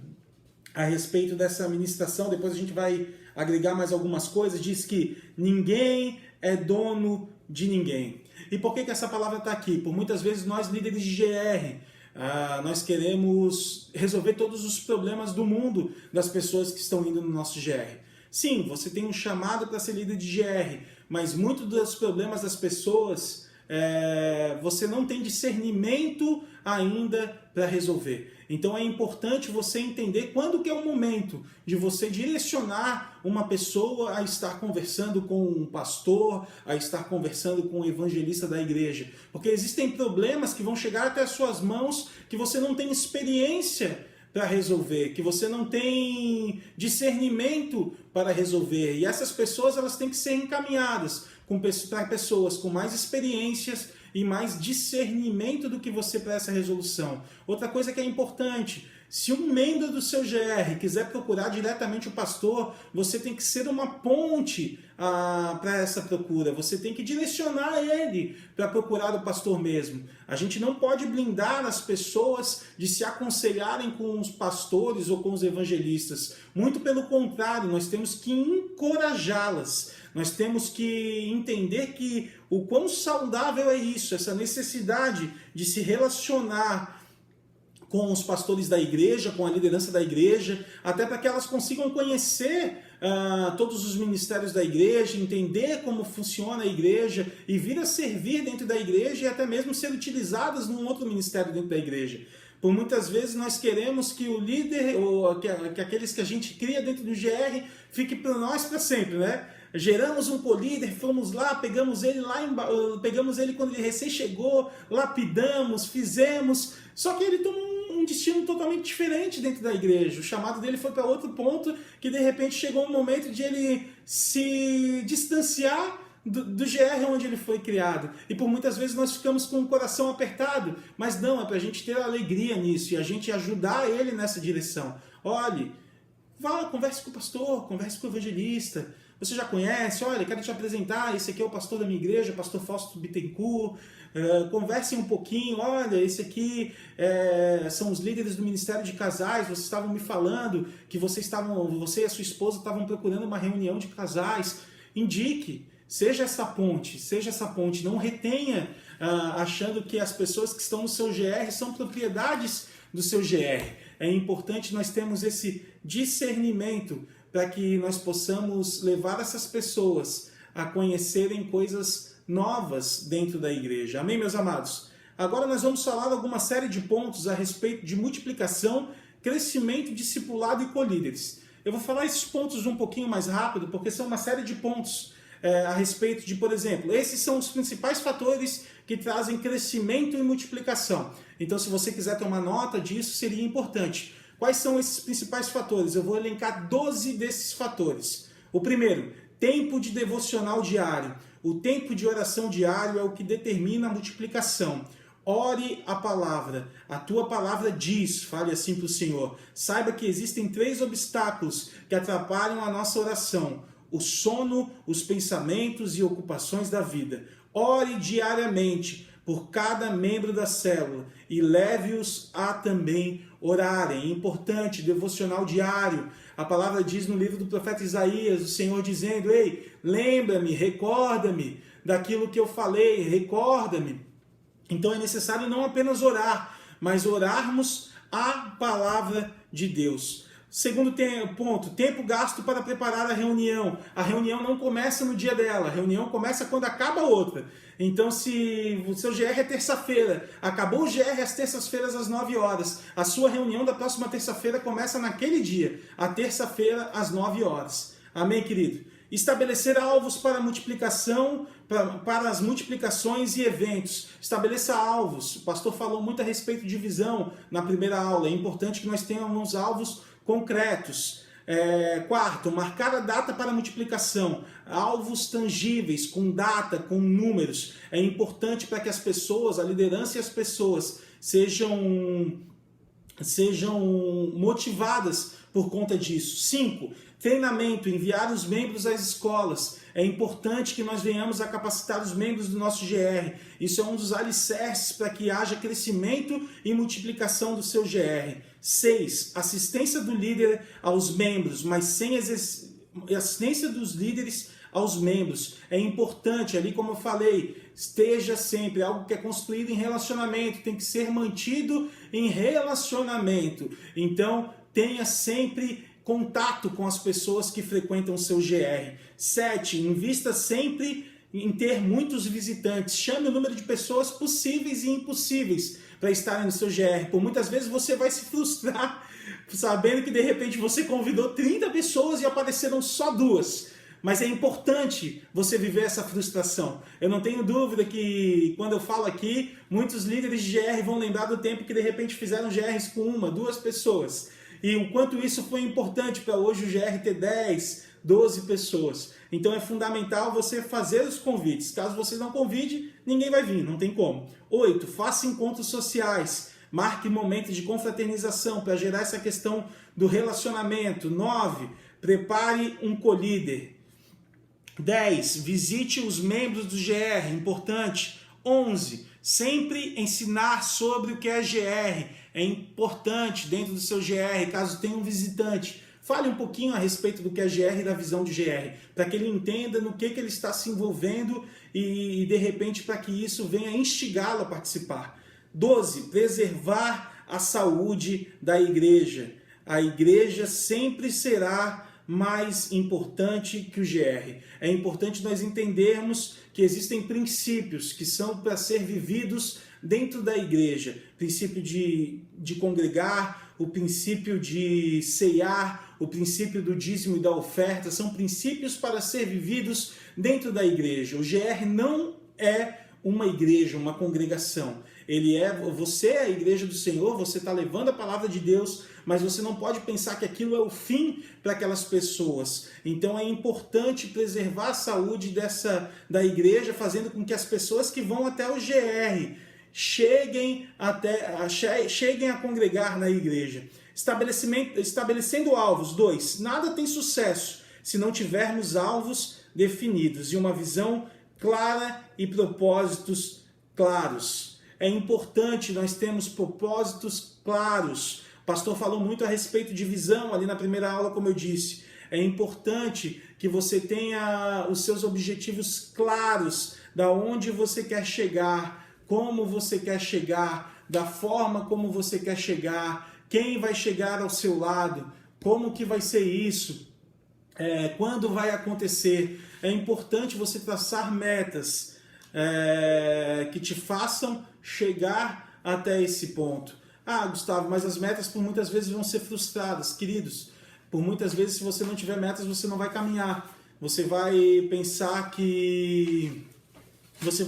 a respeito dessa ministração, depois a gente vai agregar mais algumas coisas, diz que ninguém é dono de ninguém. E por que essa palavra está aqui? Por muitas vezes nós, líderes de GR, nós queremos resolver todos os problemas do mundo das pessoas que estão indo no nosso GR. Sim, você tem um chamado para ser líder de GR, mas muitos dos problemas das pessoas você não tem discernimento ainda para resolver. Então é importante você entender quando que é o momento de você direcionar uma pessoa a estar conversando com um pastor, a estar conversando com um evangelista da igreja. Porque existem problemas que vão chegar até as suas mãos que você não tem experiência para resolver, que você não tem discernimento para resolver. E essas pessoas elas têm que ser encaminhadas para pessoas com mais experiências e mais discernimento do que você para essa resolução. Outra coisa que é importante, se um membro do seu GR quiser procurar diretamente o pastor, você tem que ser uma ponte para essa procura. Você tem que direcionar ele para procurar o pastor mesmo. A gente não pode blindar as pessoas de se aconselharem com os pastores ou com os evangelistas. Muito pelo contrário, nós temos que encorajá-las. Nós temos que entender que o quão saudável é isso, essa necessidade de se relacionar com os pastores da igreja, com a liderança da igreja, até para que elas consigam conhecer todos os ministérios da igreja, entender como funciona a igreja e vir a servir dentro da igreja e até mesmo ser utilizadas num outro ministério dentro da igreja. Por muitas vezes nós queremos que o líder, ou que aqueles que a gente cria dentro do GR, fique para nós para sempre, né? Geramos um colíder, fomos lá, pegamos ele quando ele recém chegou, lapidamos, fizemos, só que ele tomou um destino totalmente diferente dentro da igreja. O chamado dele foi para outro ponto, que de repente chegou um momento de ele se distanciar do GR onde ele foi criado. E por muitas vezes nós ficamos com o coração apertado, mas não, é para a gente ter alegria nisso e a gente ajudar ele nessa direção. Olhe, vá, converse com o pastor, converse com o evangelista. Você já conhece? Olha, quero te apresentar, esse aqui é o pastor da minha igreja, pastor Fausto Bittencourt. Conversem um pouquinho, olha, esse aqui são os líderes do Ministério de Casais, vocês estavam me falando que você e a sua esposa estavam procurando uma reunião de casais. Indique, seja essa ponte, não retenha achando que as pessoas que estão no seu GR são propriedades do seu GR. É importante nós termos esse discernimento para que nós possamos levar essas pessoas a conhecerem coisas novas dentro da igreja. Amém, meus amados? Agora nós vamos falar alguma série de pontos a respeito de multiplicação, crescimento, discipulado e colíderes. Eu vou falar esses pontos um pouquinho mais rápido, porque são uma série de pontos a respeito de, por exemplo, esses são os principais fatores que trazem crescimento e multiplicação. Então, se você quiser tomar nota disso, seria importante. Quais são esses principais fatores? Eu vou elencar 12 desses fatores. O primeiro, tempo de devocional diário. O tempo de oração diário é o que determina a multiplicação. Ore a palavra. A tua palavra diz, fale assim para o Senhor. Saiba que existem 3 obstáculos que atrapalham a nossa oração: o sono, os pensamentos e ocupações da vida. Ore diariamente por cada membro da célula e leve-os a também orarem. É importante, devocional diário. A palavra diz no livro do profeta Isaías, o Senhor dizendo: ei, lembra-me, recorda-me daquilo que eu falei, recorda-me. Então é necessário não apenas orar, mas orarmos a palavra de Deus. Segundo ponto, tempo gasto para preparar a reunião. A reunião não começa no dia dela, a reunião começa quando acaba a outra. Então, se o seu GR é terça-feira, acabou o GR às terças-feiras às 9 horas, a sua reunião da próxima terça-feira começa naquele dia, a terça-feira às 9 horas. Amém, querido? Estabelecer alvos para a multiplicação, para as multiplicações e eventos. Estabeleça alvos. O pastor falou muito a respeito de visão na primeira aula. É importante que nós tenhamos alvos concretos. Quarto, marcar a data para a multiplicação. Alvos tangíveis, com data, com números. É importante para que as pessoas, a liderança e as pessoas sejam motivadas por conta disso. 5. Treinamento, enviar os membros às escolas. É importante que nós venhamos a capacitar os membros do nosso GR. Isso é um dos alicerces para que haja crescimento e multiplicação do seu GR. 6. Assistência do líder aos membros, mas sem assistência dos líderes aos membros. É importante, ali como eu falei, esteja sempre, algo que é construído em relacionamento, tem que ser mantido em relacionamento. Então, tenha sempre contato com as pessoas que frequentam o seu GR. 7. Invista sempre em ter muitos visitantes. Chame o número de pessoas possíveis e impossíveis para estarem no seu GR. Por muitas vezes você vai se frustrar sabendo que de repente você convidou 30 pessoas e apareceram só 2. Mas é importante você viver essa frustração. Eu não tenho dúvida que quando eu falo aqui, muitos líderes de GR vão lembrar do tempo que de repente fizeram GRs com 1, 2 pessoas. E o quanto isso foi importante para hoje o GR ter 10, 12 pessoas. Então é fundamental você fazer os convites. Caso você não convide, ninguém vai vir, não tem como. 8. Faça encontros sociais. Marque momentos de confraternização para gerar essa questão do relacionamento. 9. Prepare um colíder. 10. Visite os membros do GR, importante. 11. Sempre ensinar sobre o que é GR. É importante dentro do seu GR, caso tenha um visitante, fale um pouquinho a respeito do que é GR e da visão de GR, para que ele entenda no que ele está se envolvendo e de repente para que isso venha instigá-lo a participar. 12. Preservar a saúde da igreja. A igreja sempre será mais importante que o GR. É importante nós entendermos que existem princípios que são para ser vividos dentro da igreja. Princípio de congregar, o princípio de ceiar, o princípio do dízimo e da oferta, são princípios para ser vividos dentro da igreja. O GR não é uma igreja, uma congregação. Você é a igreja do Senhor, você está levando a palavra de Deus, mas você não pode pensar que aquilo é o fim para aquelas pessoas. Então é importante preservar a saúde da igreja, fazendo com que as pessoas que vão até o GR cheguem a congregar na igreja. Estabelecendo alvos. 2. Nada tem sucesso se não tivermos alvos definidos e uma visão clara e propósitos claros. É importante nós termos propósitos claros. O pastor falou muito a respeito de visão ali na primeira aula, como eu disse. É importante que você tenha os seus objetivos claros, da onde você quer chegar, como você quer chegar, da forma como você quer chegar, quem vai chegar ao seu lado, como que vai ser isso, quando vai acontecer. É importante você traçar metas que te façam chegar até esse ponto. Ah, Gustavo, mas as metas por muitas vezes vão ser frustradas. Queridos, por muitas vezes se você não tiver metas, você não vai caminhar. Você vai pensar você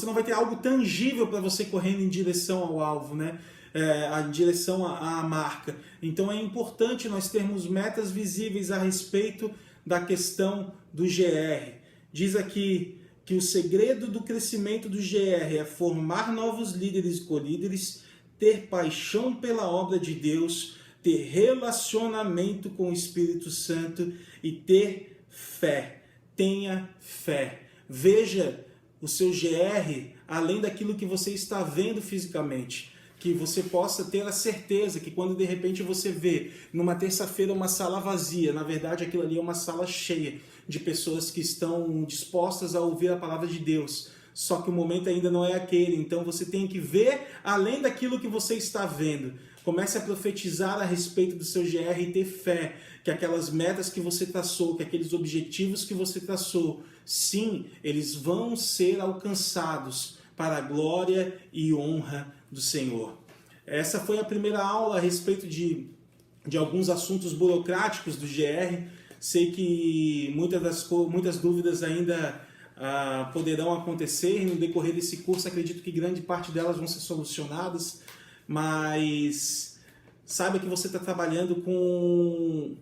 não vai ter algo tangível para você correndo em direção ao alvo, né? Em direção à marca. Então é importante nós termos metas visíveis a respeito da questão do GR. diz aqui que o segredo do crescimento do GR é formar novos líderes e colíderes, ter paixão pela obra de Deus, ter relacionamento com o Espírito Santo e ter fé. Tenha fé. Veja o seu GR além daquilo que você está vendo fisicamente. Que você possa ter a certeza que quando de repente você vê numa terça-feira uma sala vazia, na verdade aquilo ali é uma sala cheia de pessoas que estão dispostas a ouvir a palavra de Deus. Só que o momento ainda não é aquele, então você tem que ver além daquilo que você está vendo. Comece a profetizar a respeito do seu GR e ter fé que aquelas metas que você traçou, que aqueles objetivos que você traçou, sim, eles vão ser alcançados para a glória e honra do Senhor. Essa foi a primeira aula a respeito de alguns assuntos burocráticos do GR. Sei que muitas dúvidas ainda poderão acontecer e no decorrer desse curso acredito que grande parte delas vão ser solucionadas, mas saiba que você está trabalhando com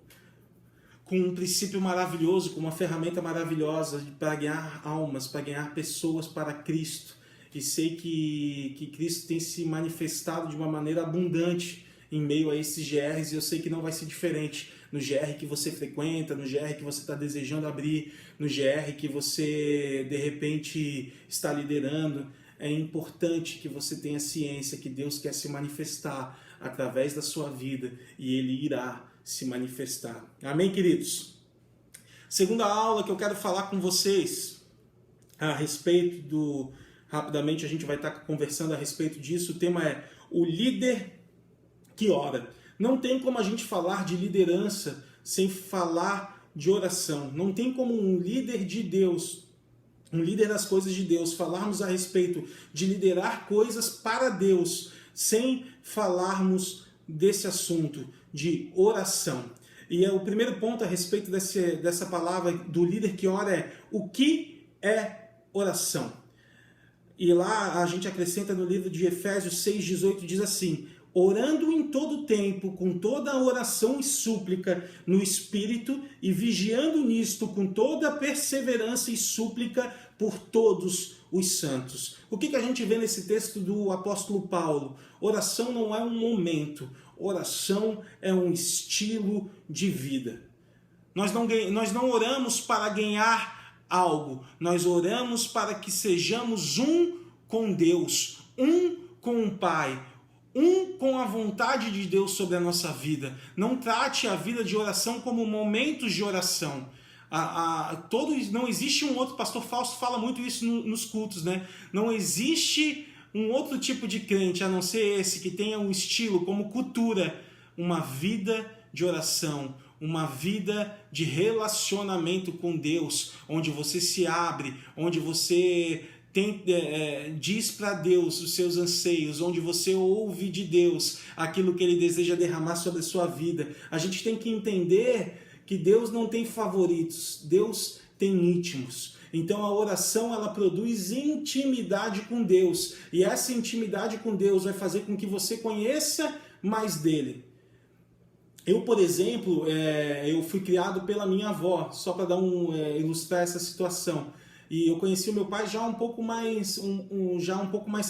um princípio maravilhoso, com uma ferramenta maravilhosa para ganhar almas, para ganhar pessoas para Cristo. E sei que Cristo tem se manifestado de uma maneira abundante em meio a esses GRs, e eu sei que não vai ser diferente no GR que você frequenta, no GR que você está desejando abrir, no GR que você de repente está liderando. É importante que você tenha ciência que Deus quer se manifestar através da sua vida e Ele irá se manifestar. Amém, queridos? Segunda aula que eu quero falar com vocês a respeito do... Rapidamente a gente vai estar conversando a respeito disso. O tema é o líder que ora. Não tem como a gente falar de liderança sem falar de oração. Não tem como um líder de Deus, um líder das coisas de Deus, falarmos a respeito de liderar coisas para Deus sem falarmos desse assunto de oração. E o primeiro ponto a respeito dessa palavra do líder que ora é: o que é oração? E lá a gente acrescenta no livro de Efésios 6,18, diz assim: orando em todo tempo, com toda a oração e súplica no Espírito, e vigiando nisto com toda a perseverança e súplica por todos os santos. O que a gente vê nesse texto do apóstolo Paulo? Oração não é um momento, oração é um estilo de vida. Nós não oramos para ganhar algo, nós oramos para que sejamos um com Deus, um com o Pai, um com a vontade de Deus sobre a nossa vida. Não trate a vida de oração como momentos de oração. Não existe um outro, pastor Fausto fala muito isso nos cultos, né? Não existe um outro tipo de crente, a não ser esse, que tenha um estilo como cultura, uma vida de oração, uma vida de relacionamento com Deus, onde você se abre, onde você diz para Deus os seus anseios, onde você ouve de Deus aquilo que Ele deseja derramar sobre a sua vida. A gente tem que entender que Deus não tem favoritos, Deus tem íntimos. Então a oração, ela produz intimidade com Deus, e essa intimidade com Deus vai fazer com que você conheça mais dele. Eu, por exemplo, eu fui criado pela minha avó, só para ilustrar essa situação. E eu conheci o meu pai já um pouco mais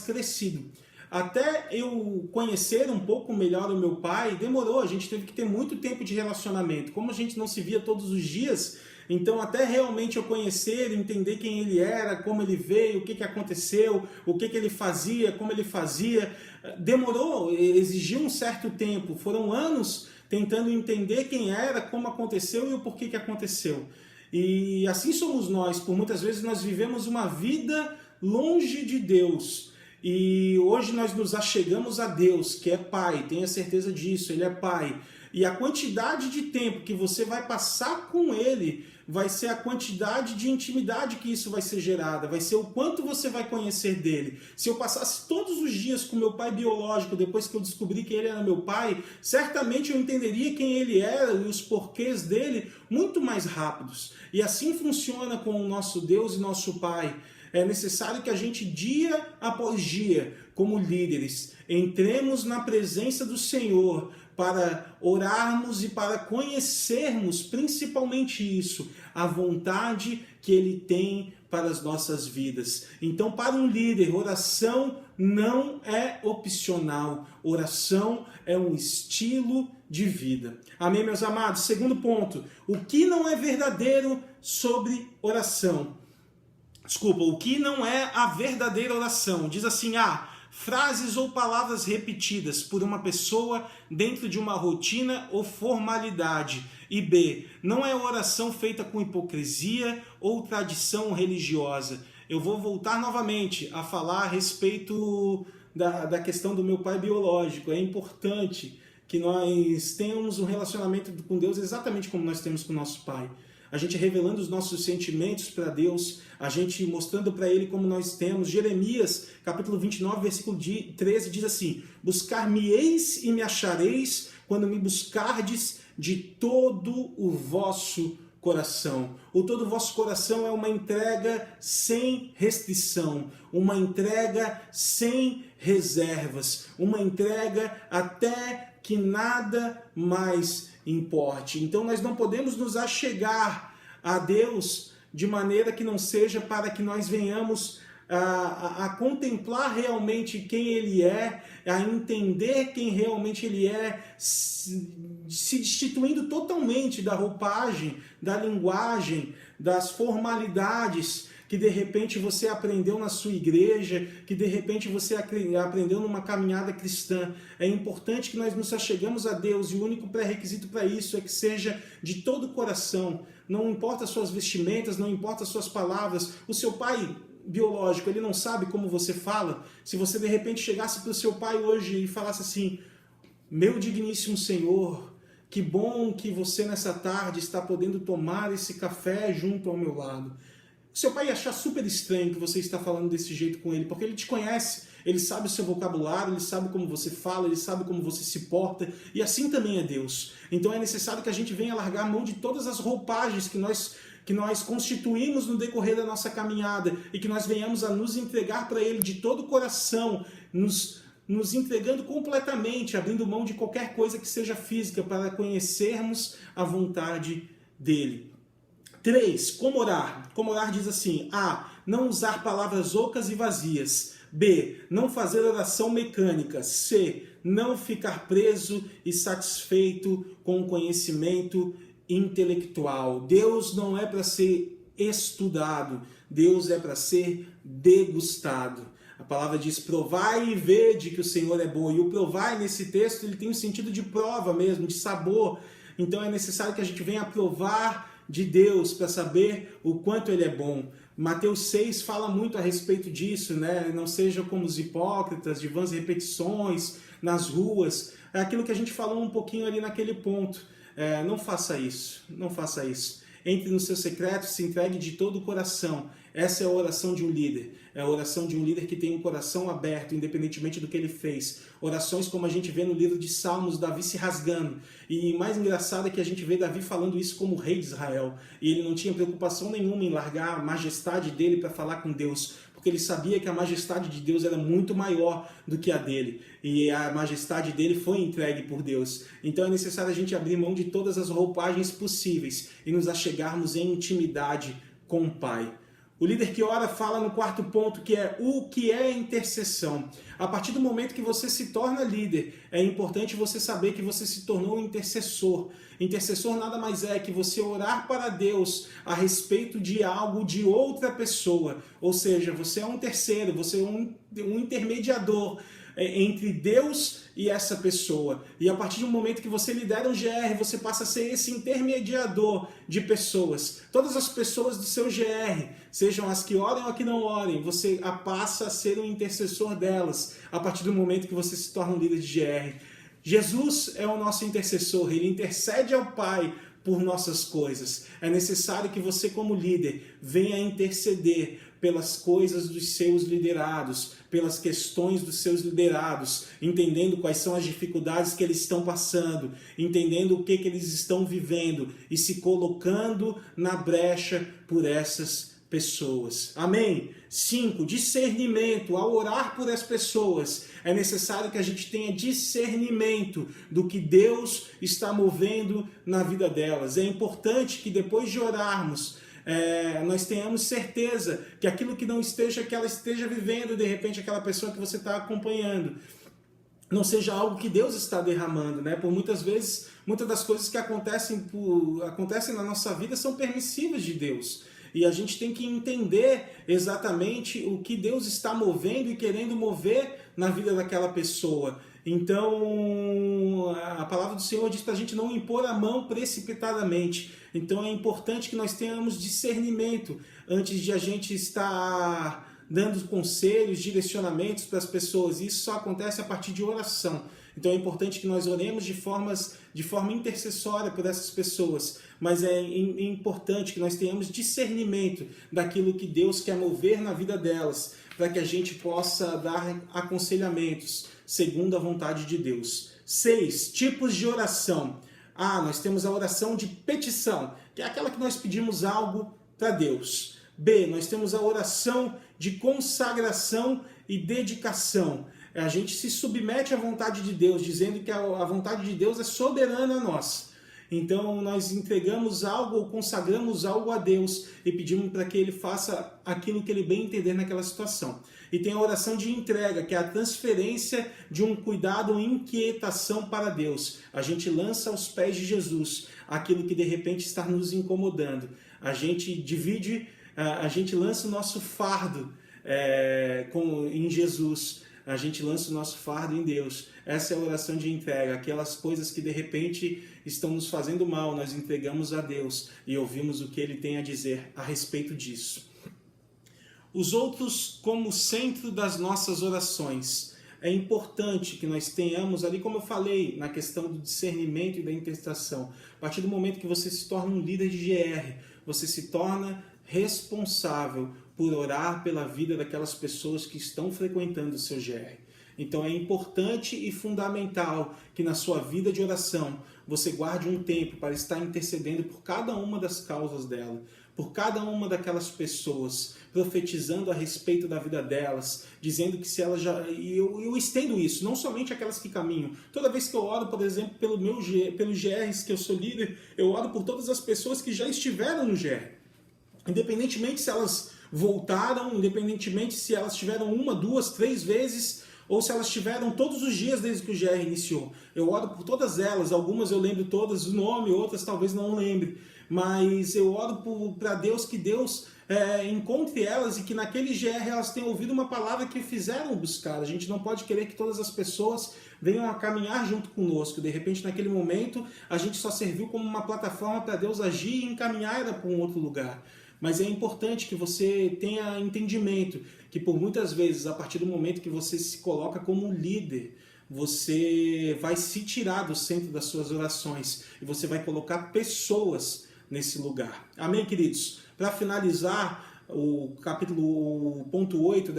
crescido. Até eu conhecer um pouco melhor o meu pai, demorou, a gente teve que ter muito tempo de relacionamento. Como a gente não se via todos os dias, então até realmente eu conhecer, entender quem ele era, como ele veio, o que aconteceu, o que ele fazia, como ele fazia, demorou, exigiu um certo tempo, foram anos tentando entender quem era, como aconteceu e o porquê que aconteceu. E assim somos nós, por muitas vezes nós vivemos uma vida longe de Deus. E hoje nós nos achegamos a Deus, que é Pai, tenha certeza disso, Ele é Pai. E a quantidade de tempo que você vai passar com Ele vai ser a quantidade de intimidade que isso vai ser gerada, vai ser o quanto você vai conhecer dele. Se eu passasse todos os dias com meu pai biológico, depois que eu descobri que ele era meu pai, certamente eu entenderia quem ele era e os porquês dele muito mais rápidos. E assim funciona com o nosso Deus e nosso Pai. É necessário que a gente, dia após dia, como líderes, entremos na presença do Senhor para orarmos e para conhecermos, principalmente isso, a vontade que Ele tem para as nossas vidas. Então, para um líder, oração não é opcional. Oração é um estilo de vida. Amém, meus amados? Segundo ponto, o que não é verdadeiro sobre oração? Desculpa, o que não é a verdadeira oração? Diz assim, frases ou palavras repetidas por uma pessoa dentro de uma rotina ou formalidade. E B, não é oração feita com hipocrisia ou tradição religiosa. Eu vou voltar novamente a falar a respeito da questão do meu pai biológico. É importante que nós tenhamos um relacionamento com Deus exatamente como nós temos com o nosso pai. A gente revelando os nossos sentimentos para Deus, a gente mostrando para Ele como nós temos. Jeremias, capítulo 29, versículo 13, diz assim, buscar-me-eis e me achareis quando me buscardes de todo o vosso coração. O todo o vosso coração é uma entrega sem restrição, uma entrega sem reservas, uma entrega até que nada mais importe. Então nós não podemos nos achegar a Deus de maneira que não seja para que nós venhamos a contemplar realmente quem Ele é, a entender quem realmente Ele é, se destituindo totalmente da roupagem, da linguagem, das formalidades que de repente você aprendeu na sua igreja, que de repente você aprendeu numa caminhada cristã. É importante que nós nos achegamos a Deus e o único pré-requisito para isso é que seja de todo o coração. Não importa as suas vestimentas, não importa as suas palavras. O seu pai biológico, ele não sabe como você fala. Se você de repente chegasse para o seu pai hoje e falasse assim, meu digníssimo Senhor, que bom que você nessa tarde está podendo tomar esse café junto ao meu lado. O seu pai ia achar super estranho que você está falando desse jeito com ele, porque ele te conhece, ele sabe o seu vocabulário, ele sabe como você fala, ele sabe como você se porta, e assim também é Deus. Então é necessário que a gente venha largar a mão de todas as roupagens que nós constituímos no decorrer da nossa caminhada, e que nós venhamos a nos entregar para Ele de todo o coração, nos entregando completamente, abrindo mão de qualquer coisa que seja física, para conhecermos a vontade dEle. 3. Como orar? Como orar diz assim, A. Não usar palavras ocas e vazias. B. Não fazer oração mecânica. C. Não ficar preso e satisfeito com o conhecimento intelectual. Deus não é para ser estudado, Deus é para ser degustado. A palavra diz, provai e vede que o Senhor é bom. E o provai nesse texto ele tem um sentido de prova mesmo, de sabor. Então é necessário que a gente venha provar de Deus para saber o quanto Ele é bom. Mateus 6 fala muito a respeito disso, né? Não sejam como os hipócritas, de vãs repetições nas ruas. É aquilo que a gente falou um pouquinho ali naquele ponto. Não faça isso, não faça isso. Entre no seu secreto, se entregue de todo o coração. Essa é a oração de um líder. É a oração de um líder que tem um coração aberto, independentemente do que ele fez. Orações como a gente vê no livro de Salmos, Davi se rasgando. E mais engraçado é que a gente vê Davi falando isso como rei de Israel. E ele não tinha preocupação nenhuma em largar a majestade dele para falar com Deus, porque ele sabia que a majestade de Deus era muito maior do que a dele. E a majestade dele foi entregue por Deus. Então é necessário a gente abrir mão de todas as roupagens possíveis e nos achegarmos em intimidade com o Pai. O líder que ora fala no quarto ponto, que é o que é intercessão. A partir do momento que você se torna líder, é importante você saber que você se tornou um intercessor. Intercessor nada mais é que você orar para Deus a respeito de algo de outra pessoa. Ou seja, você é um terceiro, você é um intermediador entre Deus e essa pessoa. E a partir do momento que você lidera um GR, você passa a ser esse intermediador de pessoas. Todas as pessoas do seu GR, sejam as que orem ou as que não orem, você passa a ser um intercessor delas, a partir do momento que você se torna um líder de GR. Jesus é o nosso intercessor, ele intercede ao Pai por nossas coisas. É necessário que você, como líder, venha interceder pelas coisas dos seus liderados, pelas questões dos seus liderados, entendendo quais são as dificuldades que eles estão passando, entendendo o que eles estão vivendo e se colocando na brecha por essas pessoas. Amém? 5. Discernimento. Ao orar por as pessoas, é necessário que a gente tenha discernimento do que Deus está movendo na vida delas. É importante que depois de orarmos, nós tenhamos certeza que aquilo que não esteja, que ela esteja vivendo, de repente aquela pessoa que você está acompanhando, não seja algo que Deus está derramando, né? Por muitas vezes, muitas das coisas que acontecem na nossa vida são permissivas de Deus. E a gente tem que entender exatamente o que Deus está movendo e querendo mover na vida daquela pessoa. Então, a palavra do Senhor diz para a gente não impor a mão precipitadamente. Então, é importante que nós tenhamos discernimento antes de a gente estar dando conselhos, direcionamentos para as pessoas. Isso só acontece a partir de oração. Então é importante que nós oremos de forma intercessória por essas pessoas, mas é importante que nós tenhamos discernimento daquilo que Deus quer mover na vida delas, para que a gente possa dar aconselhamentos segundo a vontade de Deus. 6. Tipos de oração. Nós temos a oração de petição, que é aquela que nós pedimos algo para Deus. B. Nós temos a oração de consagração e dedicação. A gente se submete à vontade de Deus, dizendo que a vontade de Deus é soberana a nós. Então nós entregamos algo ou consagramos algo a Deus e pedimos para que Ele faça aquilo que Ele bem entender naquela situação. E tem a oração de entrega, que é a transferência de um cuidado ou inquietação para Deus. A gente lança aos pés de Jesus aquilo que de repente está nos incomodando. A gente divide, a gente lança o nosso fardo em Jesus. A gente lança o nosso fardo em Deus. Essa é a oração de entrega. Aquelas coisas que de repente estão nos fazendo mal, nós entregamos a Deus e ouvimos o que Ele tem a dizer a respeito disso. Os outros como centro das nossas orações. É importante que nós tenhamos ali, como eu falei, na questão do discernimento e da intercessão. A partir do momento que você se torna um líder de GR, você se torna responsável por orar pela vida daquelas pessoas que estão frequentando o seu GR. Então é importante e fundamental que na sua vida de oração você guarde um tempo para estar intercedendo por cada uma das causas dela, por cada uma daquelas pessoas, profetizando a respeito da vida delas, dizendo que se elas já... E eu estendo isso, não somente aquelas que caminham. Toda vez que eu oro, por exemplo, pelos GRs que eu sou líder, eu oro por todas as pessoas que já estiveram no GR. Independentemente se elas voltaram, independentemente se elas tiveram 1, 2, 3 vezes, ou se elas tiveram todos os dias desde que o GR iniciou. Eu oro por todas elas, algumas eu lembro todas o nome, outras talvez não lembre, mas eu oro para Deus que Deus encontre elas e que naquele GR elas tenham ouvido uma palavra que fizeram buscar. A gente não pode querer que todas as pessoas venham a caminhar junto conosco. De repente, naquele momento, a gente só serviu como uma plataforma para Deus agir e encaminhar ela para um outro lugar. Mas é importante que você tenha entendimento que por muitas vezes, a partir do momento que você se coloca como um líder, você vai se tirar do centro das suas orações e você vai colocar pessoas nesse lugar. Amém, queridos? Para finalizar, o ponto 8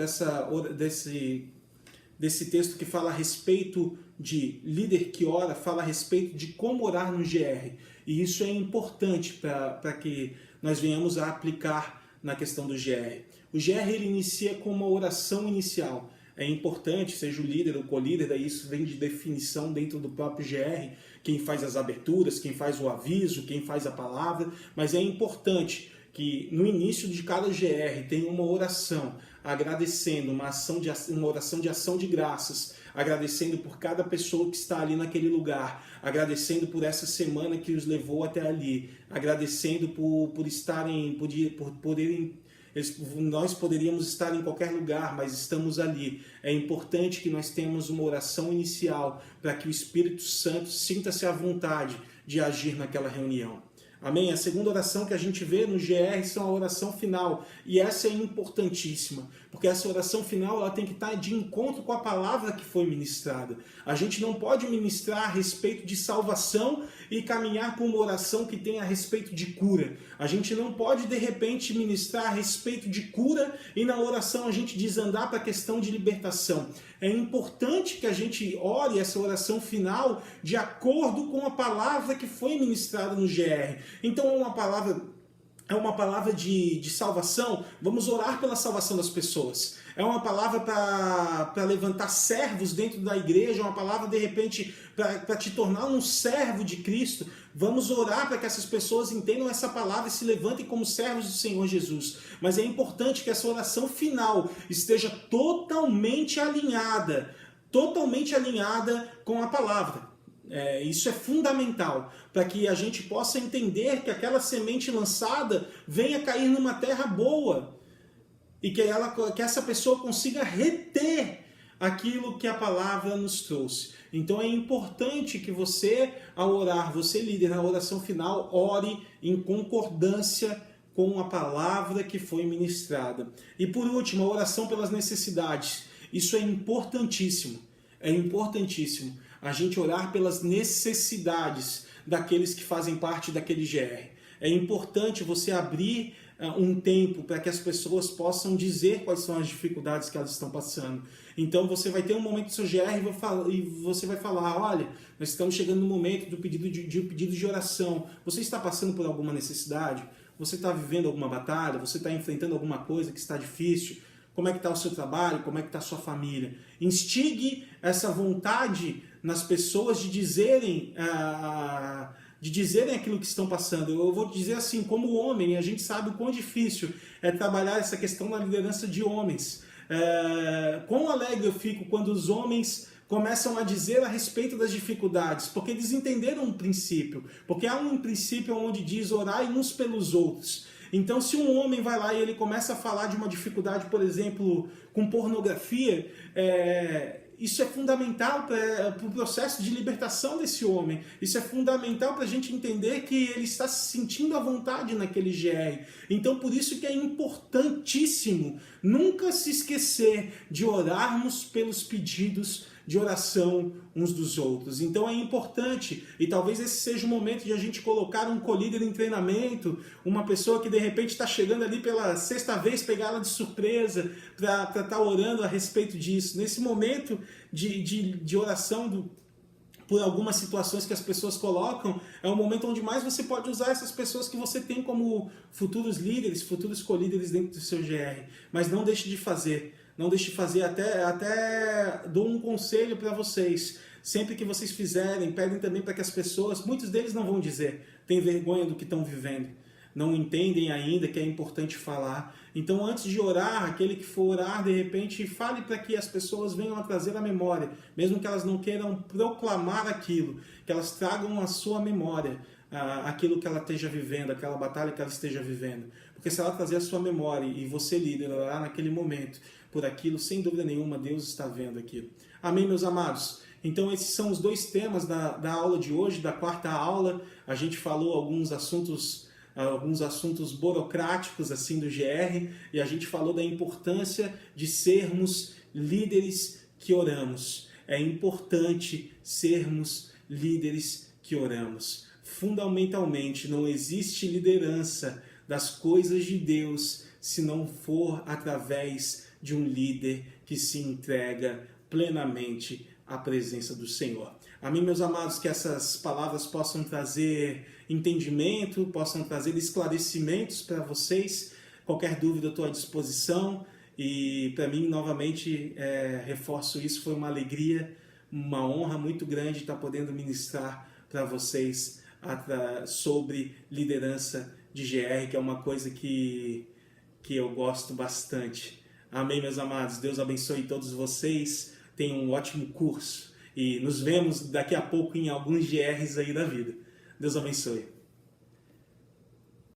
desse texto que fala a respeito de líder que ora, fala a respeito de como orar no GR. E isso é importante para que nós venhamos a aplicar na questão do GR. O GR ele inicia com uma oração inicial. É importante, seja o líder ou o co-líder, daí isso vem de definição dentro do próprio GR, quem faz as aberturas, quem faz o aviso, quem faz a palavra, mas é importante que no início de cada GR tenha uma oração, agradecendo, uma oração de ação de graças, agradecendo por cada pessoa que está ali naquele lugar, agradecendo por essa semana que os levou até ali, agradecendo por poderem. Nós poderíamos estar em qualquer lugar, mas estamos ali. É importante que nós tenhamos uma oração inicial para que o Espírito Santo sinta-se à vontade de agir naquela reunião. Amém? A segunda oração que a gente vê no GR são a oração final. E essa é importantíssima, porque essa oração final ela tem que estar de encontro com a palavra que foi ministrada. A gente não pode ministrar a respeito de salvação e caminhar com uma oração que tenha a respeito de cura. A gente não pode, de repente, ministrar a respeito de cura e na oração a gente desandar para a questão de libertação. É importante que a gente ore essa oração final de acordo com a palavra que foi ministrada no GR. Então é uma palavra é uma palavra de salvação, vamos orar pela salvação das pessoas. É uma palavra para levantar servos dentro da igreja, uma palavra de repente para te tornar um servo de Cristo. Vamos orar para que essas pessoas entendam essa palavra e se levantem como servos do Senhor Jesus. Mas é importante que essa oração final esteja totalmente alinhada com a palavra. Isso é fundamental para que a gente possa entender que aquela semente lançada venha cair numa terra boa e que essa pessoa consiga reter aquilo que a palavra nos trouxe. Então é importante que você, ao orar, você líder, na oração final, ore em concordância com a palavra que foi ministrada. E por último, a oração pelas necessidades. Isso é importantíssimo. É importantíssimo a gente orar pelas necessidades daqueles que fazem parte daquele GR. É importante você abrir um tempo para que as pessoas possam dizer quais são as dificuldades que elas estão passando. Então você vai ter um momento do seu GR e você vai falar, olha, nós estamos chegando no momento do pedido de oração. Você está passando por alguma necessidade? Você está vivendo alguma batalha? Você está enfrentando alguma coisa que está difícil? Como é que está o seu trabalho? Como é que está a sua família? Instigue essa vontade nas pessoas de dizerem aquilo que estão passando. Eu vou dizer assim, como homem, a gente sabe o quão difícil é trabalhar essa questão na liderança de homens. Quão alegre eu fico quando os homens começam a dizer a respeito das dificuldades, porque eles entenderam um princípio, porque há um princípio onde diz orai uns pelos outros. Então, se um homem vai lá e ele começa a falar de uma dificuldade, por exemplo, com pornografia, isso é fundamental para o processo de libertação desse homem. Isso é fundamental para a gente entender que ele está se sentindo à vontade naquele GR. Então, por isso que é importantíssimo nunca se esquecer de orarmos pelos pedidos de oração uns dos outros. Então é importante, e talvez esse seja o momento de a gente colocar um co-líder em treinamento, uma pessoa que de repente está chegando ali pela sexta vez, pegar ela de surpresa, para estar orando a respeito disso. Nesse momento de oração por algumas situações que as pessoas colocam, é o momento onde mais você pode usar essas pessoas que você tem como futuros líderes, futuros co-líderes dentro do seu GR. Mas não deixe de fazer. Não deixe de fazer, até dou um conselho para vocês. Sempre que vocês fizerem, pedem também para que as pessoas, muitos deles não vão dizer, têm vergonha do que estão vivendo, não entendem ainda que é importante falar. Então, antes de orar, aquele que for orar, de repente, fale para que as pessoas venham a trazer a memória, mesmo que elas não queiram proclamar aquilo, que elas tragam à sua memória aquilo que ela esteja vivendo, aquela batalha que ela esteja vivendo. Porque se ela trazer a sua memória e você, líder, orar naquele momento por aquilo, sem dúvida nenhuma, Deus está vendo aquilo. Amém, meus amados? Então esses são os dois temas da aula de hoje, da quarta aula. A gente falou alguns assuntos burocráticos assim do GR, e a gente falou da importância de sermos líderes que oramos. É importante sermos líderes que oramos. Fundamentalmente, não existe liderança das coisas de Deus se não for através de um líder que se entrega plenamente à presença do Senhor. Amém, meus amados? Que essas palavras possam trazer entendimento, possam trazer esclarecimentos para vocês. Qualquer dúvida eu estou à disposição, e para mim, novamente, reforço isso, foi uma alegria, uma honra muito grande estar podendo ministrar para vocês sobre liderança de GR, que é uma coisa que eu gosto bastante. Amém, meus amados? Deus abençoe todos vocês. Tenham um ótimo curso. E nos vemos daqui a pouco em alguns GRs aí da vida. Deus abençoe.